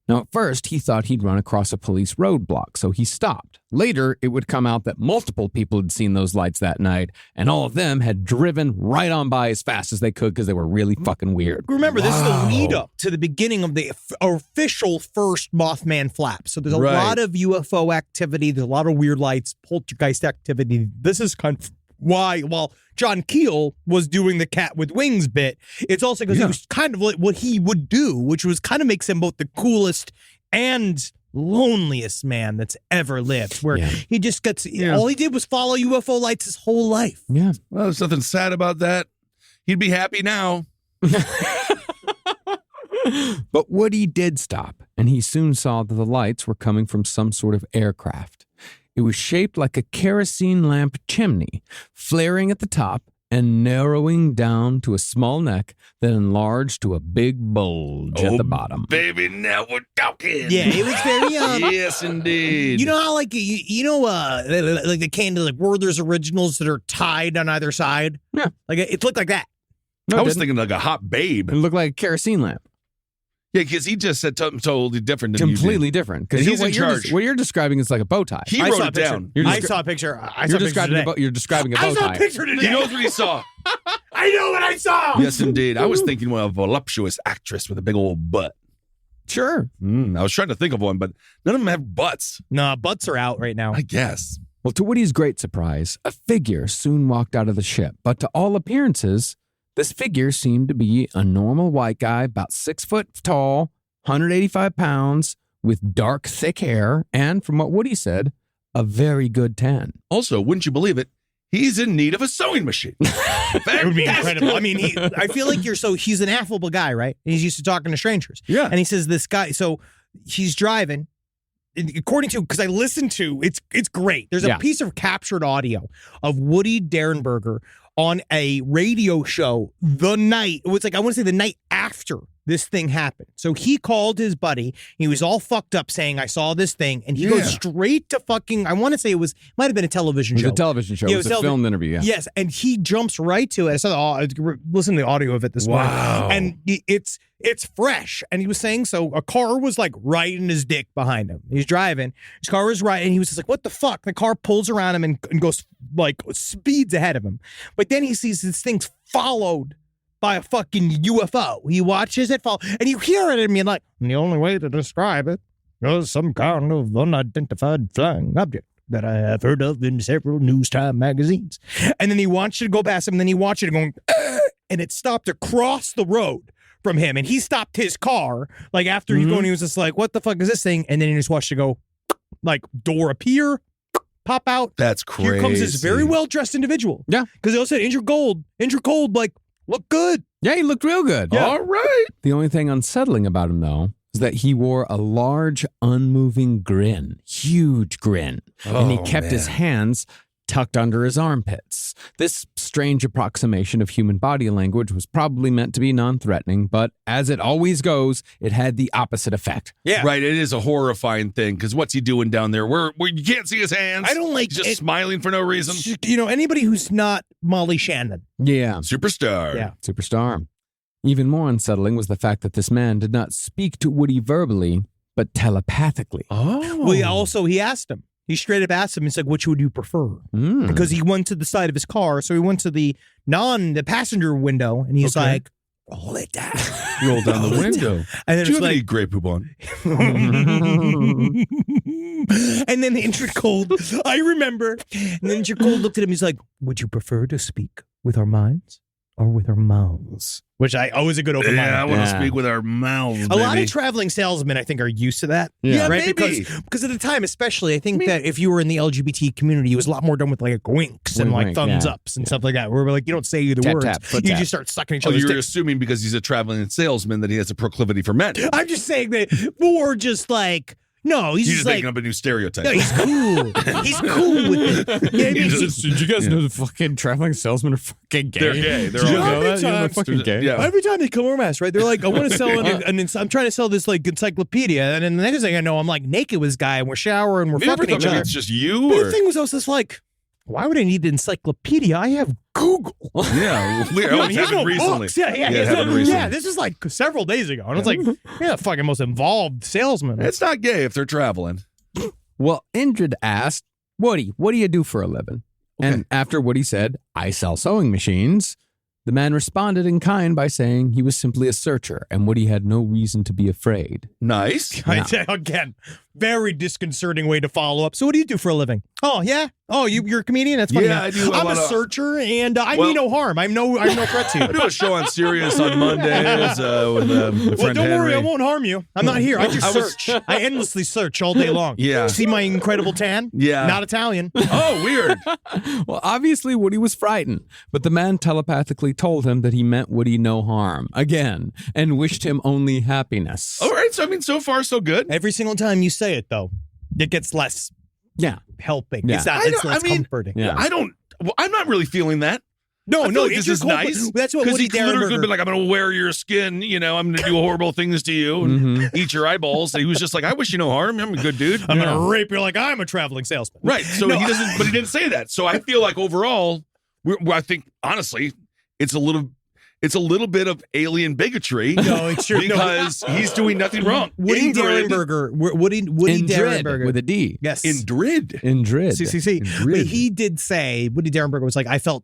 Now, at first, he thought he'd run across a police roadblock, so he stopped. Later, it would come out that multiple people had seen those lights that night, and all of them had driven right on by as fast as they could because they were really fucking weird. Remember, this is the lead up to the beginning of the official first Mothman flap. So there's a Right. lot of UFO activity. There's a lot of weird lights, poltergeist activity. This is kind of why, while John Keel was doing the cat with wings bit, it's also because it was kind of like what he would do, which was kind of makes him both the coolest and loneliest man that's ever lived, where he just gets, all he did was follow UFO lights his whole life. Yeah. Well, there's nothing sad about that. He'd be happy now. But Woody did stop, and he soon saw that the lights were coming from some sort of aircraft. It was shaped like a kerosene lamp chimney, flaring at the top and narrowing down to a small neck that enlarged to a big bulge at the bottom. Baby, now we're talking. Yeah, it was very Yes, indeed. you know how like like the candy like Werther's originals that are tied on either side? Yeah. Like it looked like that. No, I it was didn't. thinking like a hot babe. It looked like a kerosene lamp. Yeah, because he just said something totally different than Completely you did. different. And Because he's in charge. what you're describing is like a bow tie. He I wrote saw a it picture. down. You're I descri- saw a picture. I saw You're a picture describing today. you're describing a bow I saw tie. a picture today. He knows what he saw. I know what I saw. Yes, indeed. I was thinking of a voluptuous actress with a big old butt. Sure. I was trying to think of one, but none of them have butts, No, butts are out right now. I guess. Well, to Woody's great surprise, a figure soon walked out of the ship. But to all appearances, this figure seemed to be a normal white guy, about 6 foot tall, 185 pounds, with dark, thick hair, and from what Woody said, a very good tan. Also, wouldn't you believe it? He's in need of a sewing machine. It would be incredible. I mean, I feel like he's an affable guy, right? He's used to talking to strangers. Yeah. And he says this guy, so he's driving, according to, because I listened to, it's great. There's a piece of captured audio of Woody Derenberger on a radio show the night, it was like, I want to say the night after this thing happened. So he called his buddy. He was all fucked up saying, I saw this thing. And he goes straight to fucking, I want to say might have been a television show. It was a television show. Yeah, it was a filmed interview, yeah. Yes, and he jumps right to it. I saw listen to the audio of it this morning. And it's fresh. And he was saying, so a car was like right in his dick behind him. He's driving. His car was right. And he was just like, what the fuck? The car pulls around him and goes like speeds ahead of him. But then he sees this thing's followed by a fucking UFO. He watches it fall, and you hear it and you're like, the only way to describe it is some kind of unidentified flying object that I have heard of in several news time magazines. And then he watched it go past him, and then he watched it going, and it stopped across the road from him, and he stopped his car. Like after he's going, he was just like, "What the fuck is this thing?" And then he just watched it go, like door appear, pop out. That's crazy. Here comes this very well dressed individual. Yeah, because they all said Indrid Cold, like looked good. Yeah, he looked real good. Yeah. All right. The only thing unsettling about him, though, is that he wore a large, unmoving grin, huge grin, and he kept his hands tucked under his armpits. This strange approximation of human body language was probably meant to be non-threatening, but as it always goes, it had the opposite effect. Yeah. Right. It is a horrifying thing because what's he doing down there? Where you can't see his hands. I don't like He's just smiling for no reason. You know, anybody who's not Molly Shannon. Yeah. Superstar. Yeah. Superstar. Even more unsettling was the fact that this man did not speak to Woody verbally, but telepathically. Oh. Well, he asked him. He straight up asked him, he's like, which would you prefer? Because he went to the side of his car, so he went to the passenger window, and he's like, roll it down. Roll down the window. And then Do you it's have any like, Grey Poupon? and then the Indrid Cold, I remember, and then Indrid Cold looked at him, he's like, would you prefer to speak with our minds or with our mouths? Which I always a good open mind. Yeah, I want to speak with our mouths, A lot of traveling salesmen, I think, are used to that. Yeah, right? maybe. Because at the time, especially, I think that if you were in the LGBT community, it was a lot more done with like winks and like Wink, thumbs yeah. ups and stuff like that. Where we're like, you don't say the Tap, words, tap, foot you tap. just start sucking each Oh, other's you're dicks. assuming because he's a traveling salesman that he has a proclivity for men. I'm just saying that, or just like, no, he's You're just just like, making up a new stereotype. no, he's cool. He's cool with it. Yeah, I mean, Did you guys know the fucking traveling salesmen are fucking gay? They're gay. They're Did you all know gay. that? You know they're Times- fucking gay? Yeah. every time they come over us, right? They're like, I want to sell I'm trying to sell this like encyclopedia, and then the next thing I know, I'm like naked with this guy, and we're showering, and we're Have you ever fucking thought each maybe other. it's just you? But Or? the thing was, I was just like, why would I need the encyclopedia? I have Google. Yeah. Oh, it's Here's happened no recently. books. Yeah, it happened recently. yeah. This is like several days ago, and it's like, yeah, fucking most involved salesman. It's not gay if they're traveling. Well, Indrid asked, Woody, what do you do for a living? And after Woody said, I sell sewing machines, the man responded in kind by saying he was simply a searcher and Woody had no reason to be afraid. Nice. Again, very disconcerting way to follow up. So, what do you do for a living? Oh, yeah. Oh, you're a comedian. That's funny. Yeah, I do a I'm lot a of- searcher, and I mean no harm. I'm no threat to you. I do a show on Sirius on Mondays with my Well, friend don't worry, Henry. I won't harm you. I'm not here. I just I was- search. I endlessly search all day long. Yeah. See my incredible tan? Yeah. Not Italian. Oh, weird. Well, obviously Woody was frightened, but the man telepathically told him that he meant Woody no harm again and wished him only happiness. All right. So, I mean, so far, so good. Every single time you say it, though, it gets less Yeah. helping. Yeah. It's not. I It's know- less I mean, comforting. Yeah. I'm not really feeling that. No, I feel no, like this is nice. That's what Because Woody he literally could have Derenberger. been like, I'm going to wear your skin. You know, I'm going to do horrible things to you and eat your eyeballs. And he was just like, I wish you no harm. I'm a good dude. I'm gonna rape you like I'm a traveling salesman. Right. So No. he doesn't, but he didn't say that. So I feel like overall, I think honestly, it's a little bit of alien bigotry. No, it's true. Because he's doing nothing wrong. Woody Indrid- Derenberger. Woody Indrid Derenberger with a D. Yes. Indrid. Indrid. See. Indrid. But he did say, Woody Derenberger was like, I felt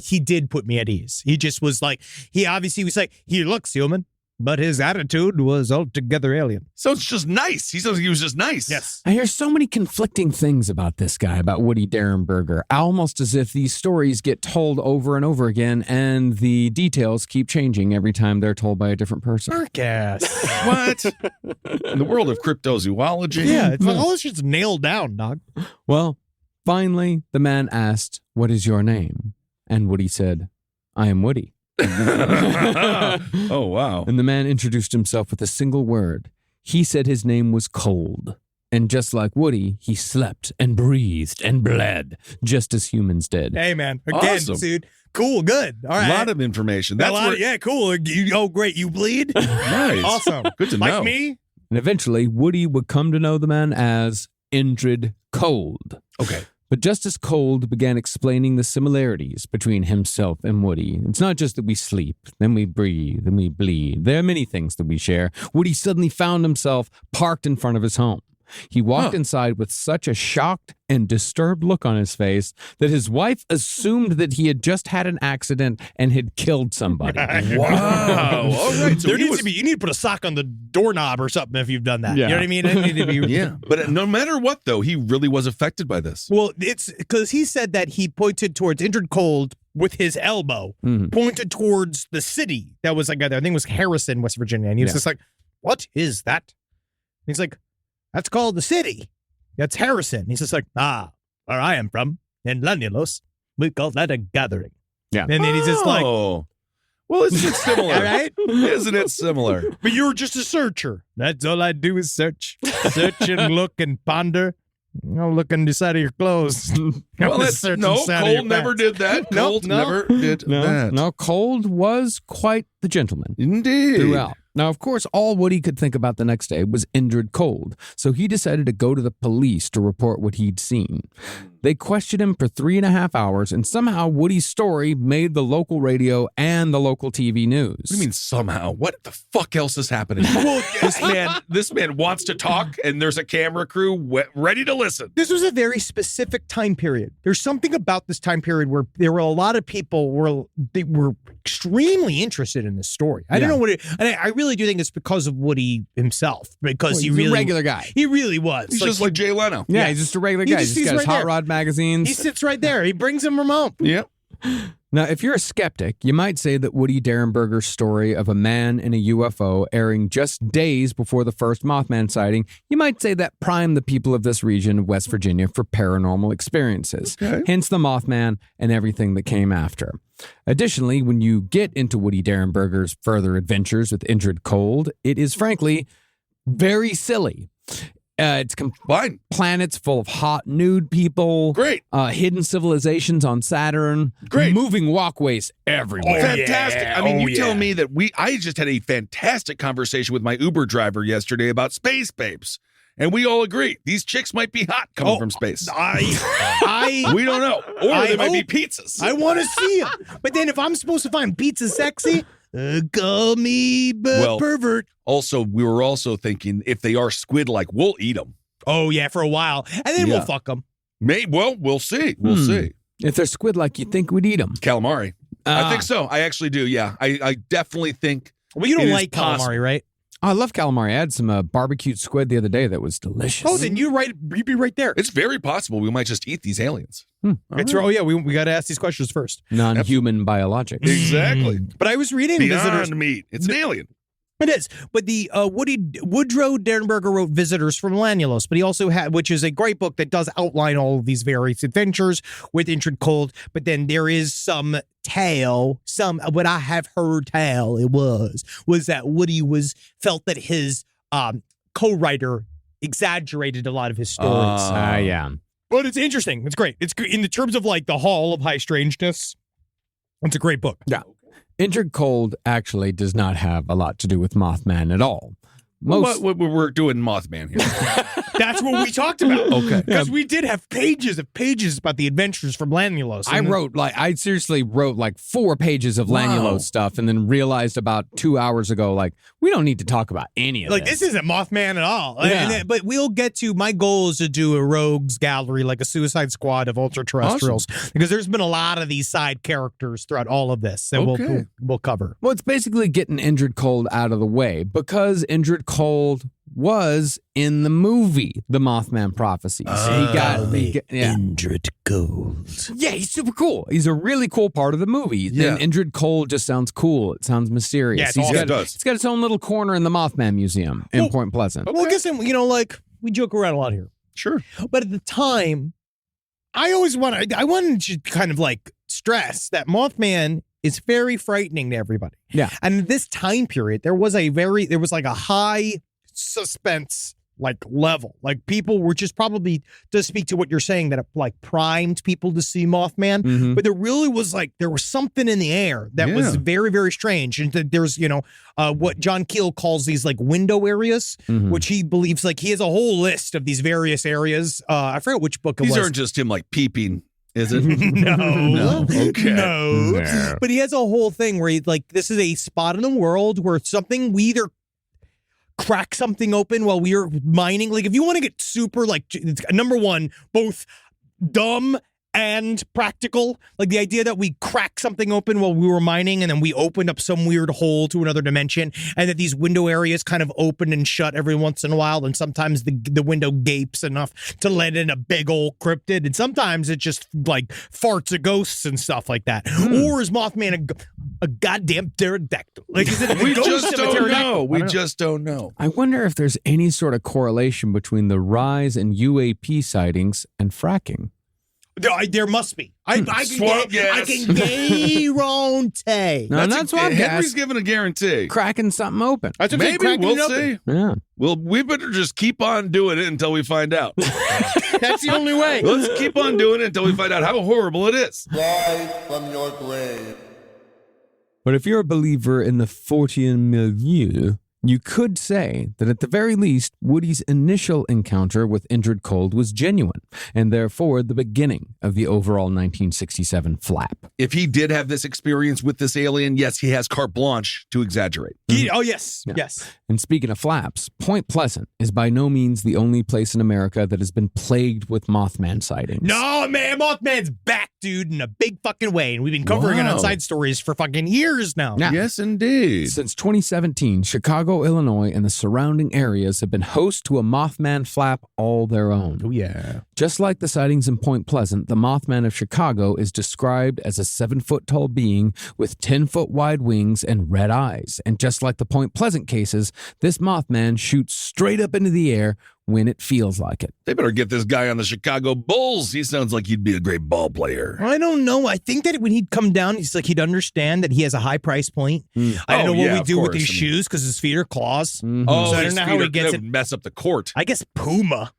he did put me at ease. He just was like, he obviously was like, he looks human, but his attitude was altogether alien. So it's just nice. He says he was just nice. Yes. I hear so many conflicting things about this guy, about Woody Derenberger, almost as if these stories get told over and over again and the details keep changing every time they're told by a different person. Marcus. What? In the world of cryptozoology. Yeah, it's like all this shit's nailed down, dog. Well, finally, the man asked, "What is your name?" And Woody said, "I am Woody." Oh, wow. And the man introduced himself with a single word. He said his name was Cold. And just like Woody, he slept and breathed and bled, just as humans did. Hey, man. Again, Awesome. dude. Cool, good. All A right. lot of information. That's where, yeah, cool. Oh, great. You bleed? nice. Awesome. Good to Like know. me? And eventually, Woody would come to know the man as Indrid Cold. Okay. But just as Cold began explaining the similarities between himself and Woody, it's not just that we sleep, then we breathe, then we bleed. There are many things that we share. Woody suddenly found himself parked in front of his home. He walked inside with such a shocked and disturbed look on his face that his wife assumed that he had just had an accident and had killed somebody. Wow. All right. So There he needs was, to be, you need to put a sock on the doorknob or something if you've done that. Yeah. You know what I mean? It need to be, yeah. But no matter what, though, he really was affected by this. Well, it's because he said that he pointed towards Indrid Cold with his elbow Mhm. pointed towards the city that was like, I think it was Harrison, West Virginia. And he was just like, what is that? And he's like, that's called the city. That's Harrison. And he's just like, where I am from, in Lanulos, we call that a gathering. Yeah. And then he's just like, well, isn't it similar? all right. Isn't it similar? But you're just a searcher. That's all I do is search. Search and look and ponder. I'll look on the side of your clothes. Well, Cold never did that. Cold never did that. No, Cold was quite the gentleman. Indeed. Throughout. Now, of course, all Woody could think about the next day was Indrid Cold, so he decided to go to the police to report what he'd seen. They questioned him for 3.5 hours, and somehow Woody's story made the local radio and the local TV news. What do you mean somehow? What the fuck else is happening? This man wants to talk, and there's a camera crew ready to listen. This was a very specific time period. There's something about this time period where there were a lot of people were extremely interested in this story. I don't know what I really do think it's because of Woody himself, because he's a regular guy. He really was. He's just like Jay Leno. Yeah, he's just a regular guy. He's got his Hot Rod magazines. He sits right there. He brings them remote. Yep. Now, if you're a skeptic, you might say that Woody Derenberger's story of a man in a UFO airing just days before the first Mothman sighting, you might say that primed the people of this region of West Virginia for paranormal experiences, hence the Mothman and everything that came after. Additionally, when you get into Woody Derenberger's further adventures with Indrid Cold, it is frankly very silly. It's fine. Planets full of hot nude people. Great. Hidden civilizations on Saturn. Great. Moving walkways everywhere. Fantastic. I mean, you tell me that I just had a fantastic conversation with my Uber driver yesterday about space babes. And we all agree these chicks might be hot coming from space. We don't know. Or they might be pizzas. I want to see them. But then if I'm supposed to find pizza sexy, call me pervert. Also, we were also thinking if they are squid-like, we'll eat them. Oh, yeah, for a while. And then we'll fuck them. We'll see. We'll see. If they're squid-like, you think we'd eat them? Calamari. I think so. I actually do, yeah. I definitely think. Well, you don't like calamari, right? Oh, I love calamari. I had some barbecued squid the other day that was delicious. Oh, then you'd be right there. It's very possible we might just eat these aliens. It's right. Oh, yeah, we got to ask these questions first. Non-human biologics. Exactly. But I was reading Beyond meat. It's an alien. It is. But the Woodrow Derenberger wrote Visitors from Lanulos, but he also had, which is a great book that does outline all of these various adventures with Indrid Cold. But then there is some what I have heard was that Woody felt that his co-writer exaggerated a lot of his stories. Yeah. But it's interesting. It's great. It's in the terms of like the Hall of High Strangeness. It's a great book. Yeah. Indrid Cold actually does not have a lot to do with Mothman at all. We're doing Mothman here. That's what we talked about. Okay. Because we did have pages about the adventures from Lanulos. I seriously wrote like 4 pages of Lanulos stuff and then realized about 2 hours ago, like, we don't need to talk about any of this isn't Mothman at all. Yeah. But we'll get to, my goal is to do a rogues gallery, like a Suicide Squad of ultra-terrestrials. Awesome. Because there's been a lot of these side characters throughout all of this that we'll cover. Well, it's basically getting Indrid Cold out of the way because Indrid Cold was in the movie The Mothman Prophecies. Indrid Cold. Yeah, he's super cool. He's a really cool part of the movie. Yeah. And Indrid Cold just sounds cool. It sounds mysterious. Yeah, It's got its own little corner in the Mothman Museum in Point Pleasant. Well, I guess, we joke around a lot here. Sure. But at the time, I wanted to kind of like stress that Mothman is very frightening to everybody. Yeah. And in this time period, there was like a high suspense like level. Like people were just probably, to speak to what you're saying, that it like primed people to see Mothman. Mm-hmm. But there really was there was something in the air that was very, very strange. And there's, what John Keel calls these like window areas, which he believes he has a whole list of these various areas. I forget which book it was. These aren't just him like peeping. Is it? No. Okay. No. But he has a whole thing where this is a spot in the world where we either crack something open while we are mining. Like, if you want to get super, number one, both dumb and practical. Like the idea that we cracked something open while we were mining and then we opened up some weird hole to another dimension, and that these window areas kind of open and shut every once in a while, and sometimes the window gapes enough to let in a big old cryptid, and sometimes it just like farts of ghosts and stuff like that. Or is Mothman a goddamn pterodactyl? Like, is it We ghost just of a don't pterodactyl? know. We I don't know. just don't know. I wonder if there's any sort of correlation between the rise in UAP sightings and fracking. There must be. I Swamp gas. can guarantee. No, that's what Henry's giving a guarantee. cracking something open. That's what I'm saying, Maybe cracking we'll it open. see. Yeah. Well, we better just keep on doing it until we find out. That's the only way. Let's keep on doing it until we find out how horrible it is. Rise from your grave. But if you're a believer in the Fortean milieu, you could say that at the very least, Woody's initial encounter with Indrid Cold was genuine, and therefore the beginning of the overall 1967 flap. If he did have this experience with this alien, yes, he has carte blanche to exaggerate. Oh, yes. Yeah. Yes. And speaking of flaps, Point Pleasant is by no means the only place in America that has been plagued with Mothman sightings. No, man, Mothman's back, dude, in a big fucking way. And we've been covering it on Wow. Side Stories for fucking years now. Yeah. Yes, indeed. Since 2017, Chicago, Illinois, and the surrounding areas have been host to a Mothman flap all their own. Oh, yeah. Just like the sightings in Point Pleasant, the Mothman of Chicago is described as a 7-foot-tall being with 10-foot-wide wings and red eyes. And just like the Point Pleasant cases, this Mothman shoots straight up into the air when it feels like it. They better get this guy on the Chicago Bulls. He sounds like he'd be a great ball player. I don't know. I think that when he'd come down, he'd understand that he has a high price point. I don't know what we do with these shoes because his feet are claws. Oh, So I his don't know feet how he are- gets that it. would mess up the court. I guess Puma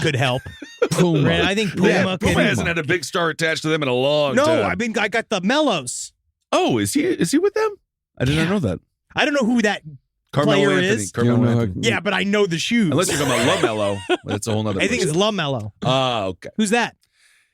could help. Puma. Right? I think Puma Yeah, could. Puma hasn't had a big star attached to them in a long No, time. I got the Mellows. Oh, is he with them? I did not know that. I don't know who that Carmelo player Anthony. is. Carmelo You don't know Anthony. Yeah, but I know the shoes. Unless you're talking about LaMelo. That's a whole nother I think it's LaMelo. Ah, okay. Who's that?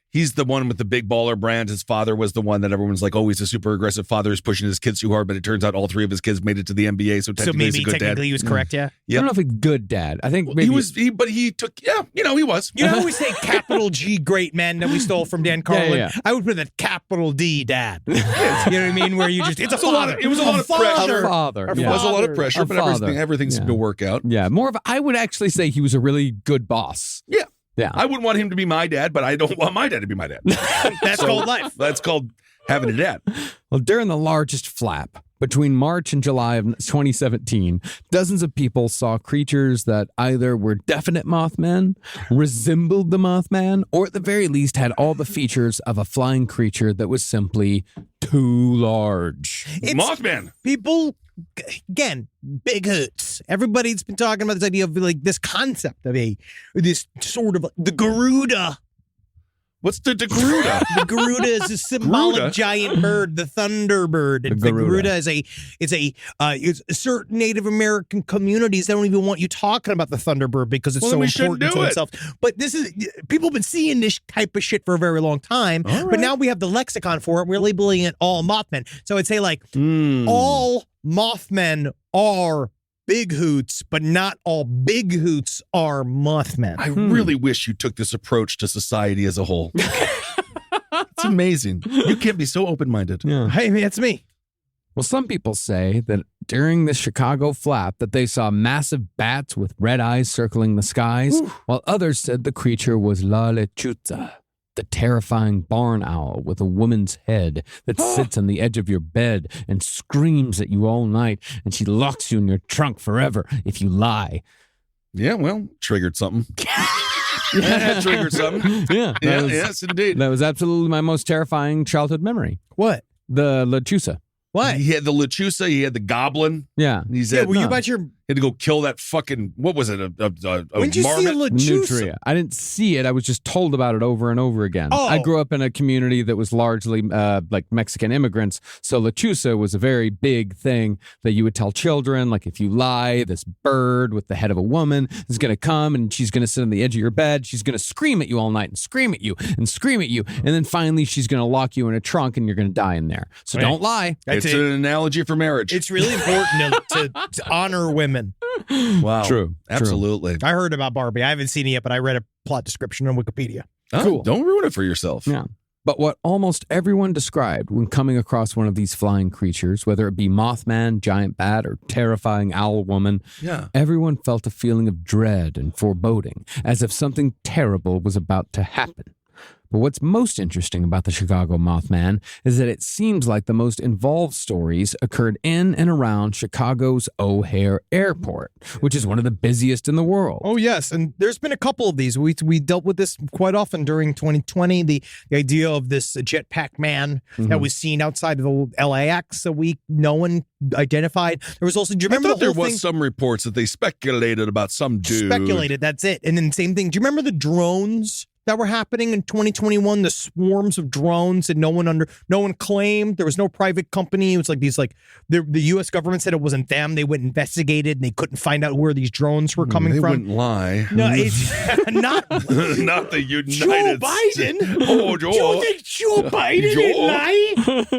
He's the one with the big baller brand. His father was the one that everyone's like, oh, he's a super aggressive father who's pushing his kids too hard, but it turns out all three of his kids made it to the NBA, so So technically he's maybe a good technically dad. he was correct, yeah. I Yep. don't know if he's good dad. I think maybe But he took, he was. You know how we say capital G great men that we stole from Dan Carlin? yeah. I would put a capital D dad. You know what I mean? Where you just, it's a father. It was a lot of pressure. a father. It Yeah. was a lot of pressure, A but father. everything seemed Yeah. to work out. Yeah, more of I would actually say he was a really good boss. Yeah. Yeah. I wouldn't want him to be my dad, but I don't want my dad to be my dad. That's called life. That's called having a dad. Well, during the largest flap between March and July of 2017, dozens of people saw creatures that either were definite Mothman, resembled the Mothman, or at the very least had all the features of a flying creature that was simply too large. Mothman. People, again, big hoots. Everybody's been talking about this idea of like this concept of this sort of the Garuda. What's the Garuda? The Garuda is a symbolic Garuda? giant bird, the Thunderbird. The And the Garuda. Garuda is certain Native American communities. They don't even want you talking about the Thunderbird because it's Well, so then we shouldn't important do to it. itself. But this is people have been seeing this type of shit for a very long time. All But right. now we have the lexicon for it. We're labeling it all Mothman. So I'd say like all Mothmen are big hoots, but not all big hoots are Mothman. I really wish you took this approach to society as a whole. It's amazing. You can't be so open-minded. Yeah. Hey, that's me. Well, some people say that during the Chicago flap that they saw massive bats with red eyes circling the skies, while others said the creature was La Lechuza, the terrifying barn owl with a woman's head that sits on the edge of your bed and screams at you all night, and she locks you in your trunk forever if you lie. Yeah, well, triggered something. Yeah, triggered something. Yeah, Yeah, yes, indeed. that was absolutely my most terrifying childhood memory. What? The Lechuza. What? He had the Lechuza, he had the goblin. Yeah. He Yeah, said, were you no. about your? had to go kill that fucking, what was it, a When did you see a marmot? Lechuza? Nutria. I didn't see it. I was just told about it over and over again. Oh. I grew up in a community that was largely like Mexican immigrants. So lechuza was a very big thing that you would tell children. Like if you lie, this bird with the head of a woman is going to come and she's going to sit on the edge of your bed. She's going to scream at you all night and scream at you and scream at you. And then finally she's going to lock you in a trunk and you're going to die in there. So Right. don't lie. That's It's it. an analogy for marriage. It's really important to honor women. wow. True. Absolutely. I heard about Barbie. I haven't seen it yet, but I read a plot description on Wikipedia. Oh, Cool. Don't ruin it for yourself. Yeah. But what almost everyone described when coming across one of these flying creatures, whether it be Mothman, giant bat, or terrifying owl woman, everyone felt a feeling of dread and foreboding, as if something terrible was about to happen. But what's most interesting about the Chicago Mothman is that it seems like the most involved stories occurred in and around Chicago's O'Hare Airport, which is one of the busiest in the world. Oh, yes. And there's been a couple of these. We dealt with this quite often during 2020, the idea of this jetpack man that was seen outside of the LAX that no one identified. There was also, do you remember there was some reports that they speculated about some dude. Speculated, that's it. And then same thing. Do you remember the drones that were happening in 2021, the swarms of drones that no one claimed? There was no private company. It was like the U.S. government said it wasn't them. They went investigated and they couldn't find out where these drones were coming from. They wouldn't lie. No, it's not the United Joe Biden. Oh, Joe. Do you think Joe Biden didn't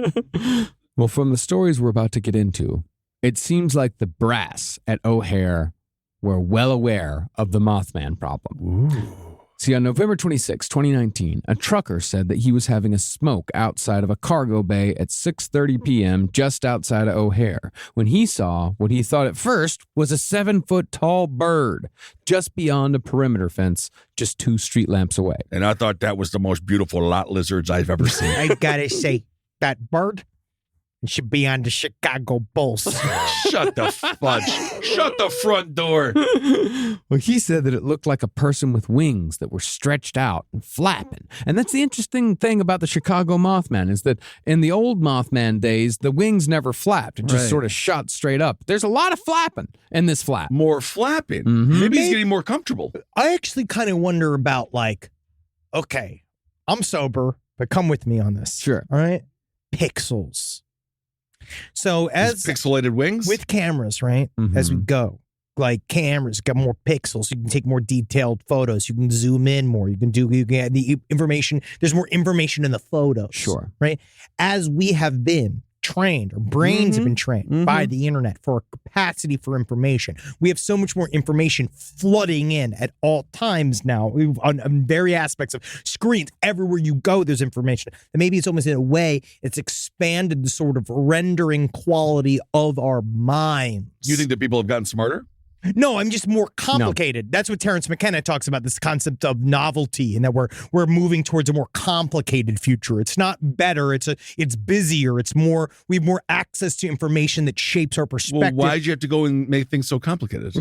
lie? Well, from the stories we're about to get into, it seems like the brass at O'Hare were well aware of the Mothman problem. Ooh. See, on November 26, 2019, a trucker said that he was having a smoke outside of a cargo bay at 6:30 p.m. just outside of O'Hare when he saw what he thought at first was a 7-foot-tall bird just beyond a perimeter fence just 2 street lamps away. And I thought that was the most beautiful lot lizards I've ever seen. I gotta say, that bird should be on the Chicago Bulls. Shut the fudge. Shut the front door. Well, he said that it looked like a person with wings that were stretched out and flapping. And that's the interesting thing about the Chicago Mothman is that in the old Mothman days, the wings never flapped. It just sort of shot straight up. There's a lot of flapping in this flap. More flapping. Maybe he's getting more comfortable. I actually kind of wonder about okay, I'm sober, but come with me on this. Sure. All right? Pixels. So as pixelated wings with cameras, right? As we go, cameras got more pixels. You can take more detailed photos. You can zoom in more. You can get the information. There's more information in the photos. Sure. Right. As we have been trained, our brains have been trained by the internet for a capacity for information. We have so much more information flooding in at all times now on very aspects of screens. Everywhere you go, there's information. And maybe it's almost in a way, it's expanded the sort of rendering quality of our minds. You think that people have gotten smarter? No, I'm just more complicated. No. That's what Terrence McKenna talks about, this concept of novelty, and that we're moving towards a more complicated future. It's not better. It's busier. It's more. We have more access to information that shapes our perspective. Well, why'd you have to go and make things so complicated?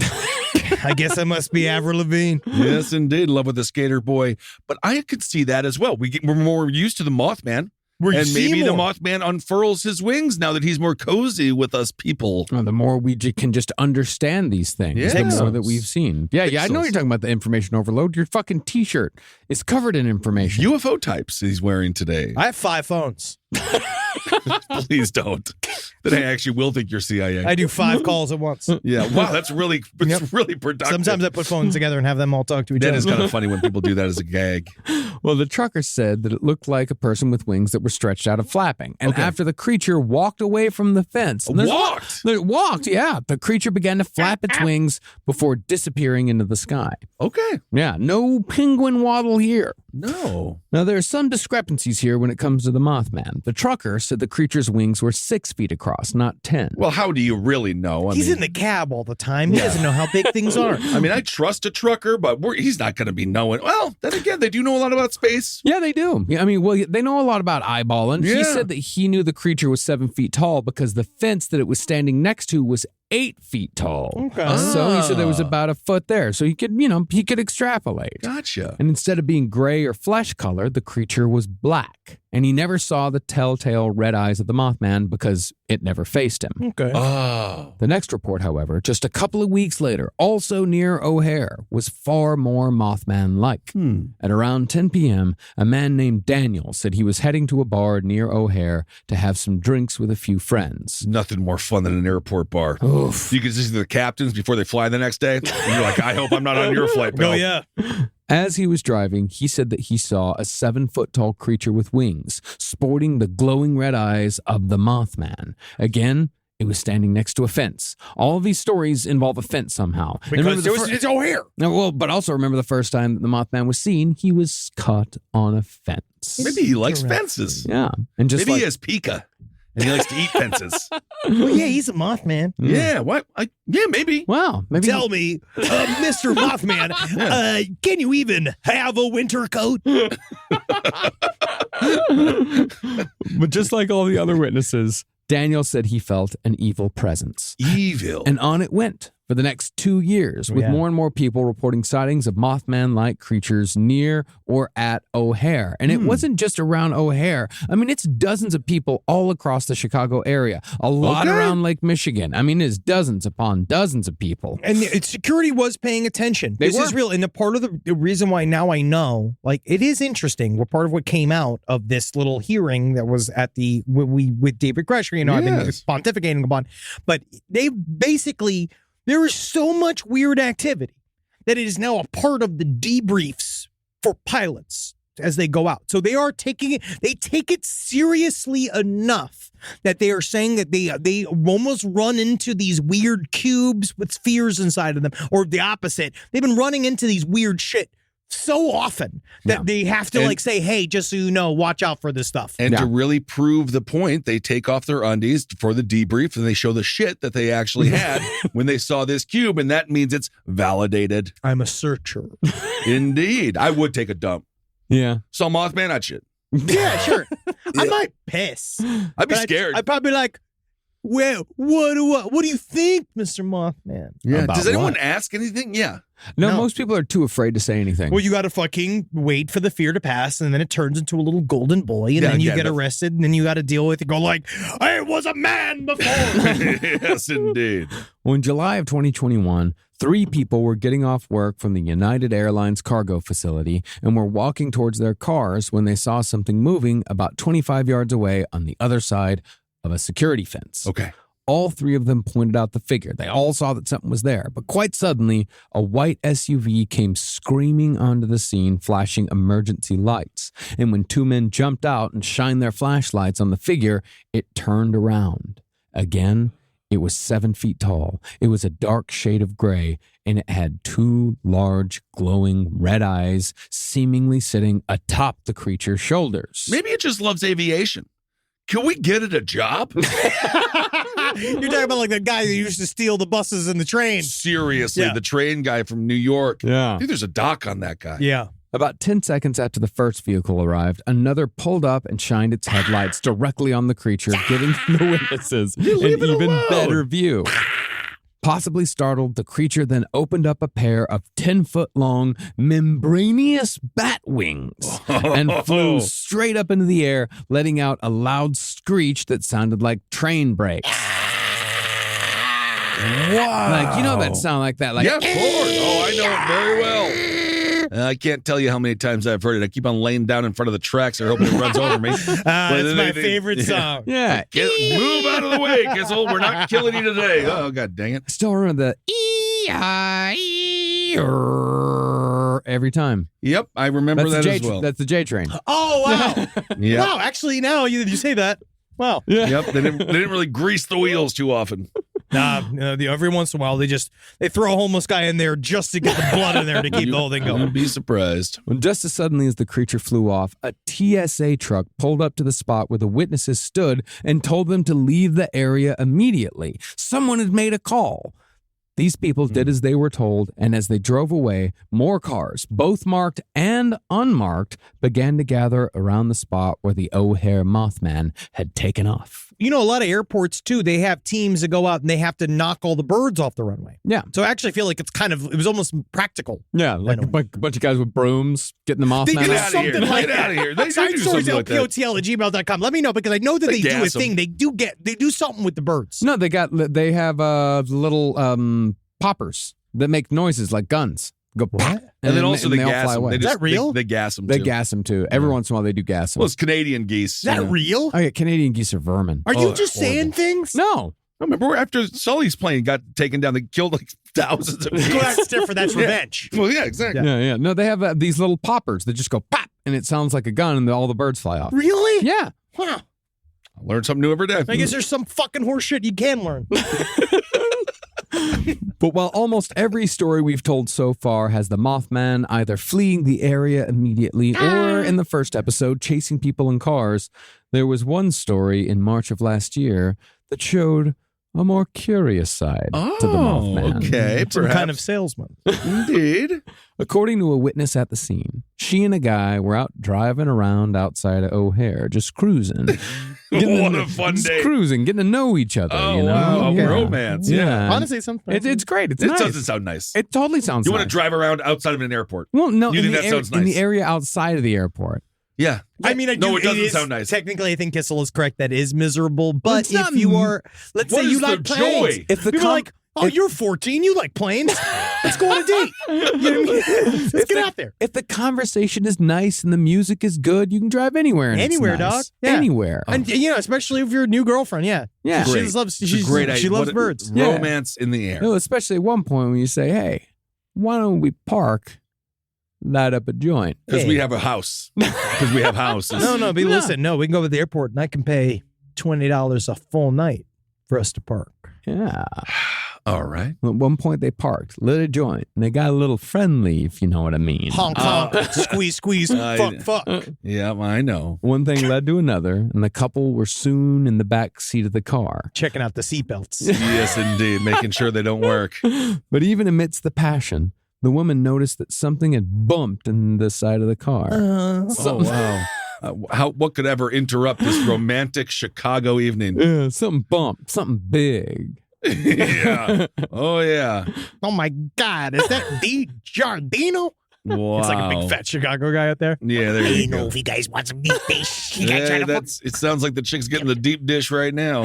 I guess I must be Avril Lavigne. Yes, indeed. Love with the skater boy. But I could see that as well. We're more used to the Mothman. And maybe the Mothman unfurls his wings now that he's more cozy with us people. Well, the more we can just understand these things, the more that we've seen. Yeah, I know you're talking about the information overload. Your fucking T-shirt is covered in information. UFO types he's wearing today. I have 5 phones. Please don't. Then I actually will think you're CIA. I do 5 calls at once. Yeah, wow, that's really productive. Sometimes I put phones together and have them all talk to each other. That is kind of funny when people do that as a gag. Well, the trucker said that it looked like a person with wings that were stretched out and flapping. And after the creature walked away from the fence. Walked, yeah. The creature began to flap its wings before disappearing into the sky. Okay. Yeah, no penguin waddle here. No. Now, there are some discrepancies here when it comes to the Mothman. The trucker said the creature's wings were 6 feet across, not 10. Well, how do you really know? He's in the cab all the time. He doesn't know how big things are. I mean, I trust a trucker, but he's not going to be knowing. Well, then again, they do know a lot about space. Yeah, they do. Yeah, I mean, they know a lot about eyeballing. Yeah. He said that he knew the creature was 7 feet tall because the fence that it was standing next to was 8 feet tall. Okay. So he said there was about a foot there. So he could extrapolate. Gotcha. And instead of being gray or flesh colored, the creature was black. And he never saw the telltale red eyes of the Mothman because it never faced him. Okay. Oh. The next report, however, just a couple of weeks later, also near O'Hare, was far more Mothman-like. At around 10 p.m., a man named Daniel said he was heading to a bar near O'Hare to have some drinks with a few friends. Nothing more fun than an airport bar. Oof. You can see the captains before they fly the next day. And you're like, I hope I'm not on your flight, pal. Oh, yeah. As he was driving, he said that he saw a 7-foot-tall creature with wings, sporting the glowing red eyes of the Mothman. Again, It was standing next to a fence. All of these stories involve a fence somehow. Because it's O'Hare. No, well, but also remember the first time that the Mothman was seen, he was caught on a fence. Maybe he likes fences. Yeah. And just Maybe he has pica and he likes to eat fences. Well, yeah, he's a Mothman. Yeah, what? Yeah, maybe. Wow. Maybe Tell me, Mr. Mothman, can you even have a winter coat? But just like all the other witnesses, Daniel said he felt an evil presence. Evil. And on it went for the next 2 years, with more and more people reporting sightings of Mothman-like creatures near or at O'Hare. And it wasn't just around O'Hare. I mean, it's dozens of people all across the Chicago area, a lot around Lake Michigan. I mean, it's dozens upon dozens of people. And security was paying attention. They This were. is real. And the part of the reason why now I know, like, it is interesting. What part of what came out of this little hearing that was at with David Gresham, I've been pontificating upon. But they basically, there is so much weird activity that it is now a part of the debriefs for pilots as they go out. So they take it seriously enough that they are saying that they almost run into these weird cubes with spheres inside of them, or the opposite. They've been running into these weird shit so often that they have to say, hey, just so you know, watch out for this stuff. And to really prove the point, they take off their undies for the debrief and they show the shit that they actually had when they saw this cube. And that means it's validated. I'm a searcher. Indeed. I would take a dump. Yeah. Saw Mothman, I'd shit. Yeah, sure. I might piss. I'd be scared. I'd probably be like, well, what do you think, Mr. Mothman? Yeah. About Does anyone what? ask anything? Yeah. No, most people are too afraid to say anything. Well, you got to fucking wait for the fear to pass, and then it turns into a little golden boy, and then you get arrested, and then you got to deal with it. Go like, I was a man before. Yes, indeed. Well, in July of 2021, 3 people were getting off work from the United Airlines cargo facility and were walking towards their cars when they saw something moving about 25 yards away on the other side of a security fence. Okay. All 3 of them pointed out the figure. They all saw that something was there. But quite suddenly, a white SUV came screaming onto the scene, flashing emergency lights. And when 2 men jumped out and shined their flashlights on the figure, it turned around. Again, it was 7 feet tall. It was a dark shade of gray, and it had 2 large, glowing red eyes seemingly sitting atop the creature's shoulders. Maybe it just loves aviation. Can we get it a job? You're talking about like the guy that used to steal the buses and the trains. Seriously, the train guy from New York. Yeah. I think there's a doc on that guy. Yeah. About 10 seconds after the first vehicle arrived, another pulled up and shined its headlights directly on the creature, giving the witnesses an even better view. Possibly startled, the creature then opened up a pair of 10-foot-long membranous bat wings and flew straight up into the air, letting out a loud screech that sounded like train brakes. Wow. Like, you know that sound like that? Like, yeah, of course. Oh, I know it very well. I can't tell you how many times I've heard it. I keep on laying down in front of the tracks. I hope it runs over me. That's my favorite song. Yeah. Move out of the way, Kissel. We're not killing you today. Oh, God dang it. I still remember the every time. Yep, I remember that as well. That's the J train. Oh, wow. Yep. Wow, actually, now you say that. Wow. Yep, they didn't really grease the wheels too often. Every once in a while, they throw a homeless guy in there just to get the blood in there to keep the whole thing going. You'd be surprised. When just as suddenly as the creature flew off, a TSA truck pulled up to the spot where the witnesses stood and told them to leave the area immediately. Someone had made a call. These people did as they were told, and as they drove away, more cars, both marked and unmarked, began to gather around the spot where the O'Hare Mothman had taken off. You know, a lot of airports, too, they have teams that go out and they have to knock all the birds off the runway. Yeah. So I actually feel like it was almost practical. Yeah, like a bunch of guys with brooms getting the Mothman They do out. something like Get out of here. They do Side stories something like that. LPOTL@gmail.com. Let me know, because I know that they do a gas 'em. thing. They do something with the birds. No, they have little poppers that make noises like guns. Go what? And then also they all gas fly them. away. Is that real? They gas them, They too. gas them too. Every once in a while they do gas them. Well, it's Canadian geese. Is that real? Oh yeah, Canadian geese are vermin. Are you just saying things? No. Remember after Sully's plane got taken down, they killed like thousands of geese. Well, that's different. That's revenge. Well, yeah, exactly. Yeah. No, they have these little poppers that just go pop, and it sounds like a gun, and all the birds fly off. Really? Yeah. Wow. Learn something new every day. I guess there's some fucking horse shit you can learn. But while almost every story we've told so far has the Mothman either fleeing the area immediately or in the first episode chasing people in cars, there was one story in March of last year that showed a more curious side to the Mothman. Okay, Some kind of salesman. Indeed. According to a witness at the scene, she and a guy were out driving around outside of O'Hare, just cruising. What a fun day. Cruising, getting to know each other. Oh, you know? wow. Yeah. Romance. Yeah. Honestly, something. It's great. It's It nice. doesn't sound nice. It totally sounds You nice. want to drive around outside of an airport. Well, no, You in think the that sounds nice? in the area outside of the airport. Yeah. I mean, No, it doesn't sound nice. Technically, I think Kissel is correct. That is miserable. But it's not if you are, let's What say is you the like planes. joy? If the People are like, oh, you're 14. You like planes. Let's go on a date. You know what I mean? Let's get out there. If the conversation is nice and the music is good, you can drive anywhere. And Anywhere, it's nice. dog. Yeah. Anywhere. And, you know, especially if you're a new girlfriend. Yeah. Yeah. She Great. just loves, It's a great idea. she loves What a- birds. Yeah. Romance in the air. No, especially at one point when you say, "Hey, why don't we park, light up a joint?" Because Hey. we have a house. Because we have houses. No, but listen, no, we can go to the airport and I can pay $20 a full night for us to park. Yeah. All right. At one point they parked, lit a joint, and they got a little friendly, if you know what I mean. Honk, honk, squeeze, fuck. Yeah, I know. One thing led to another, and the couple were soon in the back seat of the car. Checking out the seatbelts. Yes, indeed. Making sure they don't work. But even amidst the passion, the woman noticed that something had bumped in the side of the car. Oh, wow. What could ever interrupt this romantic Chicago evening? Yeah, something bumped, something big. Yeah. Oh, yeah. Oh my God, is that D. Giardino? Wow. It's like a big fat Chicago guy out there. Yeah, there you go. if you guys want some deep dish. You Yeah, it sounds like the chick's getting the deep dish right now.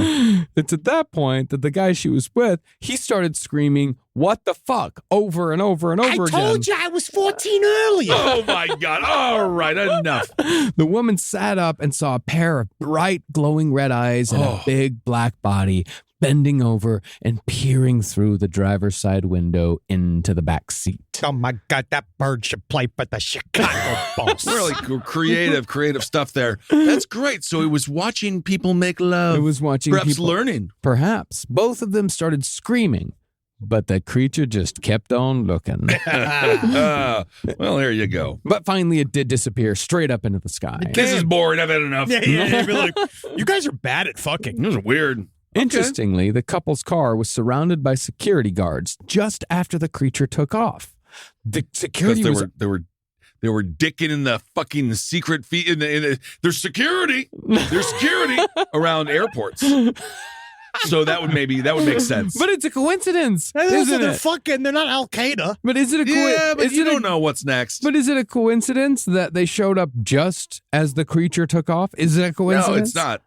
It's at that point that the guy she was with, he started screaming, "What the fuck?" over and over and over again. I told you I was 14 earlier. Oh, my God. All right, enough. The woman sat up and saw a pair of bright, glowing red eyes and a big black body bending over and peering through the driver's side window into the back seat. Oh my God, that bird should play for the Chicago Bulls. Really creative stuff there. That's great. So it was watching people make love. It was watching Perhaps people. learning. Perhaps. Both of them started screaming, but the creature just kept on looking. Well, there you go. But finally, it did disappear straight up into the sky. This is boring. I've had enough. Yeah, be like, you guys are bad at fucking. This is weird. Interestingly, the couple's car was surrounded by security guards just after the creature took off. The security Because was they were dicking in the fucking secret feet. There's security. There's security around airports. So that would make sense. But it's a coincidence, And also, isn't they're it? fucking, they're not Al Qaeda. But is it a yeah, but is you it a- don't know what's next. But is it a coincidence that they showed up just as the creature took off? Is it a coincidence? No, it's not.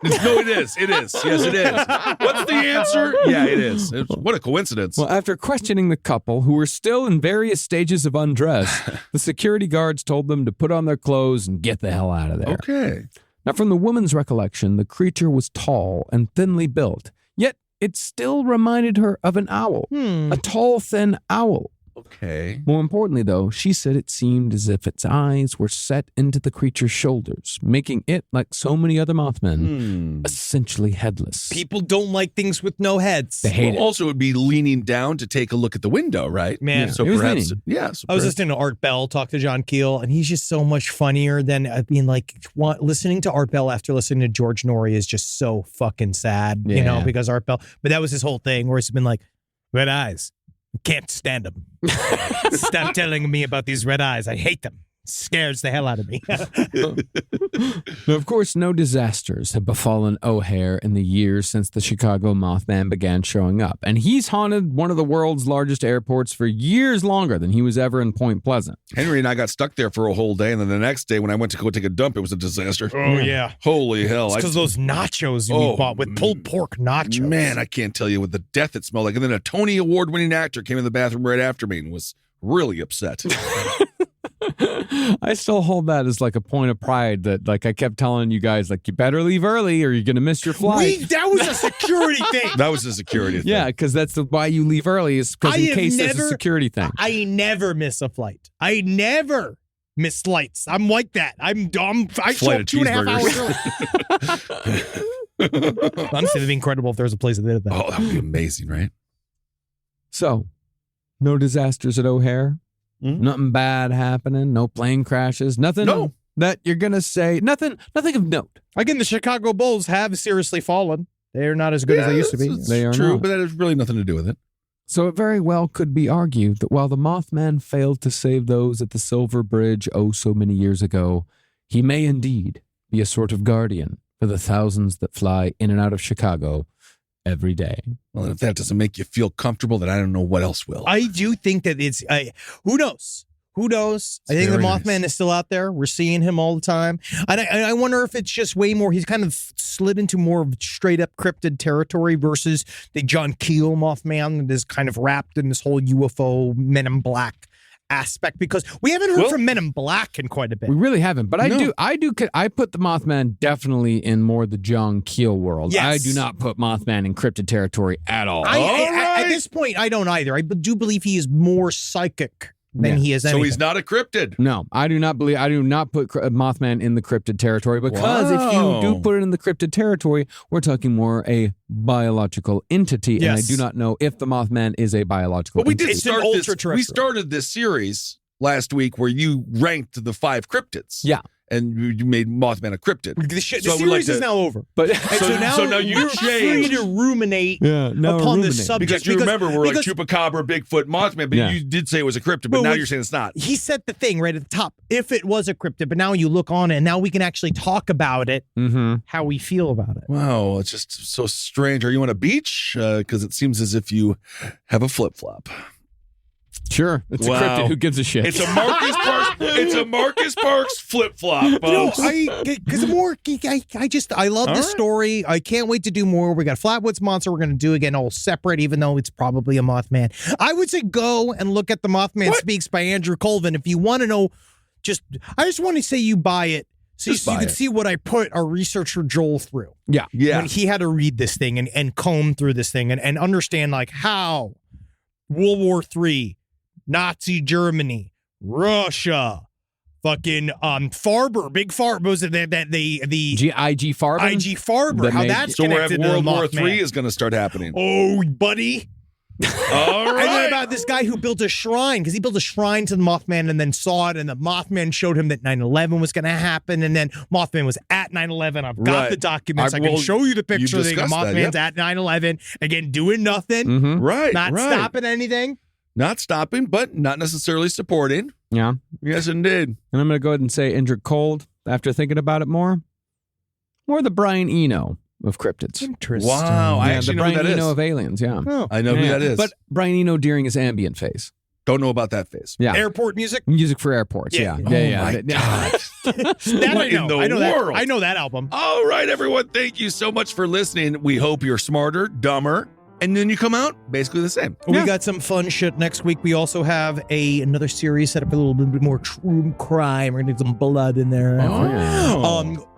No, it is. It is. Yes, it is. What's the answer? Yeah, it is. What a coincidence. Well, after questioning the couple, who were still in various stages of undress, the security guards told them to put on their clothes and get the hell out of there. Okay. Now, from the woman's recollection, the creature was tall and thinly built, yet it still reminded her of an owl, a tall, thin owl. Okay. More importantly, though, she said it seemed as if its eyes were set into the creature's shoulders, making it, like so many other Mothmen, essentially headless. People don't like things with no heads. They hate it. Also, it would be leaning down to take a look at the window, right? Man, So it was perhaps, leaning. yeah. So I was perhaps- listening to Art Bell talk to John Keel, and he's just so much funnier than listening to Art Bell after listening to George Norrie is just so fucking sad, you know, Yeah. because Art Bell. But that was his whole thing, where he's been like, red eyes, can't stand them. Stop telling me about these red eyes. I hate them. Scares the hell out of me. Now, of course, no disasters have befallen O'Hare in the years since the Chicago Mothman began showing up, and he's haunted one of the world's largest airports for years longer than he was ever in Point Pleasant. Henry and I got stuck there for a whole day, and then the next day when I went to go take a dump, it was a disaster. Oh, yeah. Holy hell. It's because those nachos we bought with pulled pork nachos. Man, I can't tell you what the death it smelled like. And then a Tony Award-winning actor came in the bathroom right after me and was really upset. I still hold that as like a point of pride that, like, I kept telling you guys, like, you better leave early or you're going to miss your flight. That was a security thing. That was a security thing. Yeah, because that's why you leave early is because in case there's a security thing. I never miss a flight. I never missed lights. I'm like that. I show Flight up of 2.5 hours early. Honestly, it'd be incredible if there was a place that did that. Oh, that would be amazing, right? So, no disasters at O'Hare? Nothing bad happening? No plane crashes? Nothing that you're going to say? Nothing of note? Again, the Chicago Bulls have seriously fallen. They're not as good as they used to be. They are true, not. but that has really nothing to do with it. So it very well could be argued that while the Mothman failed to save those at the Silver Bridge so many years ago, he may indeed be a sort of guardian for the thousands that fly in and out of Chicago every day. Well, if that doesn't make you feel comfortable, then I don't know what else will. I do think that it's, who knows? Who knows? I think the Mothman is still out there. We're seeing him all the time. And I wonder if it's just way more, he's kind of slid into more of straight up cryptid territory versus the John Keel Mothman that is kind of wrapped in this whole UFO Men in Black aspect, because we haven't heard from Men in Black in quite a bit. We really haven't, but I put the Mothman definitely in more the John Keel world. Yes. I do not put Mothman in cryptid territory at all. At this point, I don't either. I do believe he is more psychic than he is anything. So he's not a cryptid. No, I do not put Mothman in the cryptid territory, because if you do put it in the cryptid territory, we're talking more a biological entity, and I do not know if the Mothman is a biological But we entity. did start this. We started this series last week where you ranked the 5 cryptids. Yeah. And you made Mothman a cryptid. The series is now over. But so now you're free to ruminate upon this subject. Because you remember, we're like Chupacabra, Bigfoot, Mothman, but you did say it was a cryptid, but now you're saying it's not. He said the thing right at the top, if it was a cryptid, but now you look on it, and now we can actually talk about it, how we feel about it. Wow, it's just so strange. Are you on a beach? Because it seems as if you have a flip-flop. Sure, it's a cryptid. Who gives a shit? It's a Marcus Parks. It's a Marcus Parks flip flop. No, I love the story. I can't wait to do more. We got Flatwoods Monster. We're going to do again all separate, even though it's probably a Mothman. I would say go and look at the Mothman Speaks by Andrew Colvin if you want to know. I just want to say you buy it. So you can see what I put our researcher Joel through. Yeah. When he had to read this thing and comb through this thing and understand like how World War III, Nazi Germany, Russia, fucking Farber, big Farber, was it the IG Farber? IG Farber, how that's connected to World War Mothman. III is going to start happening. Oh, buddy. All right. And then about this guy who built a shrine, because he built a shrine to the Mothman and then saw it, and the Mothman showed him that 9/11 was going to happen, and then Mothman was at 9/11. I've got the documents. I can show you the picture. The Mothman's at 9/11, again, doing nothing. Mm-hmm. Not stopping anything. Not stopping, but not necessarily supporting. Yeah. Yes, indeed. And I'm going to go ahead and say Indrid Cold, after thinking about it more the Brian Eno of cryptids. Interesting. Wow. I Yeah, actually the know who Brian that Eno is. of aliens, yeah. Oh. I know who that is. But Brian Eno during his ambient phase. Don't know about that phase. Yeah. Airport music? Music for airports, yeah. Oh, my God. That in the I know world? That. I know that album. All right, everyone. Thank you so much for listening. We hope you're smarter, dumber, and then you come out basically the same. We got some fun shit next week. We also have another series set up a little bit more true crime. We're gonna get some blood in there.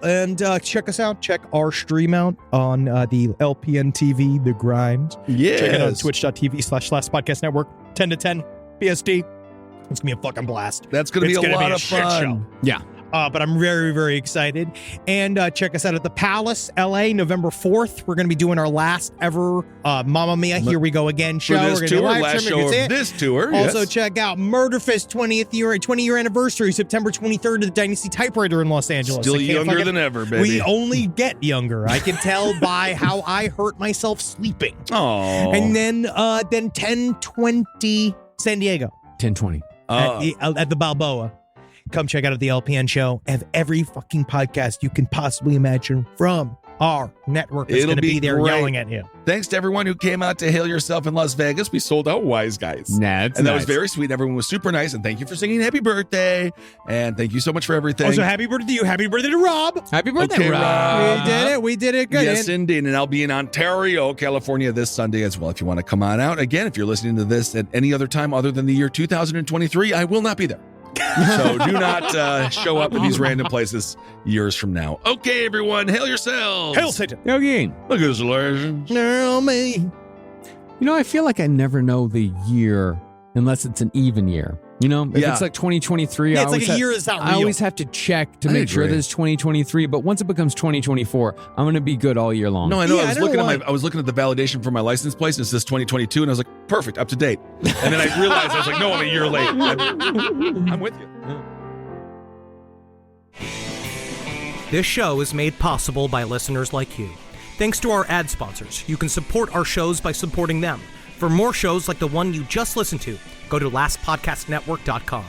And check us out. Check our stream out on the LPN TV, The Grind. Yeah. Check it out on twitch.tv/Last Podcast Network, 10 to 10 PST. It's gonna be a fucking blast. That's gonna be a lot of shit fun. show. Yeah. But I'm very, very excited. And check us out at the Palace, LA, November 4th. We're going to be doing our last ever Mamma Mia, Here We Go Again show. For this We're tour, gonna last show of this tour. Also, yes. check out Murderfist 20-year anniversary, September 23rd at the Dynasty Typewriter in Los Angeles. Still younger than ever, baby. We only get younger. I can tell by how I hurt myself sleeping. Oh. And then 10/20 San Diego. 10/20. At the Balboa. Come check out the LPN show. Have every fucking podcast you can possibly imagine from our network that's going to be there great. yelling at you. Thanks to everyone who came out to hail yourself in Las Vegas. We sold out Wise Guys. Nah, and that was very sweet. Everyone was super nice. And thank you for singing happy birthday. And thank you so much for everything. Also, happy birthday to you. Happy birthday to Rob. Happy birthday, Okay, Rob. We did it good. Yes, indeed. And I'll be in Ontario, California this Sunday as well. If you want to come on out. Again, if you're listening to this at any other time other than the year 2023, I will not be there. So do not show up in these random places years from now. Okay, everyone, hail yourselves. Hail Satan. Yo, Geen. Look at this legend. Hail me. You know, I feel like I never know the year unless it's an even year. You know, if it's like 2023, Yeah, I it's like always a year is not I real. always have to check to make sure that it's 2023. But once it becomes 2024, I'm going to be good all year long. No, I know. Yeah, I was looking at the validation for my license plate, and it says 2022, and I was like, perfect, up to date. And then I realized I was like, no, I'm a year late. I'm with you. This show is made possible by listeners like you. Thanks to our ad sponsors, you can support our shows by supporting them. For more shows like the one you just listened to, go to lastpodcastnetwork.com.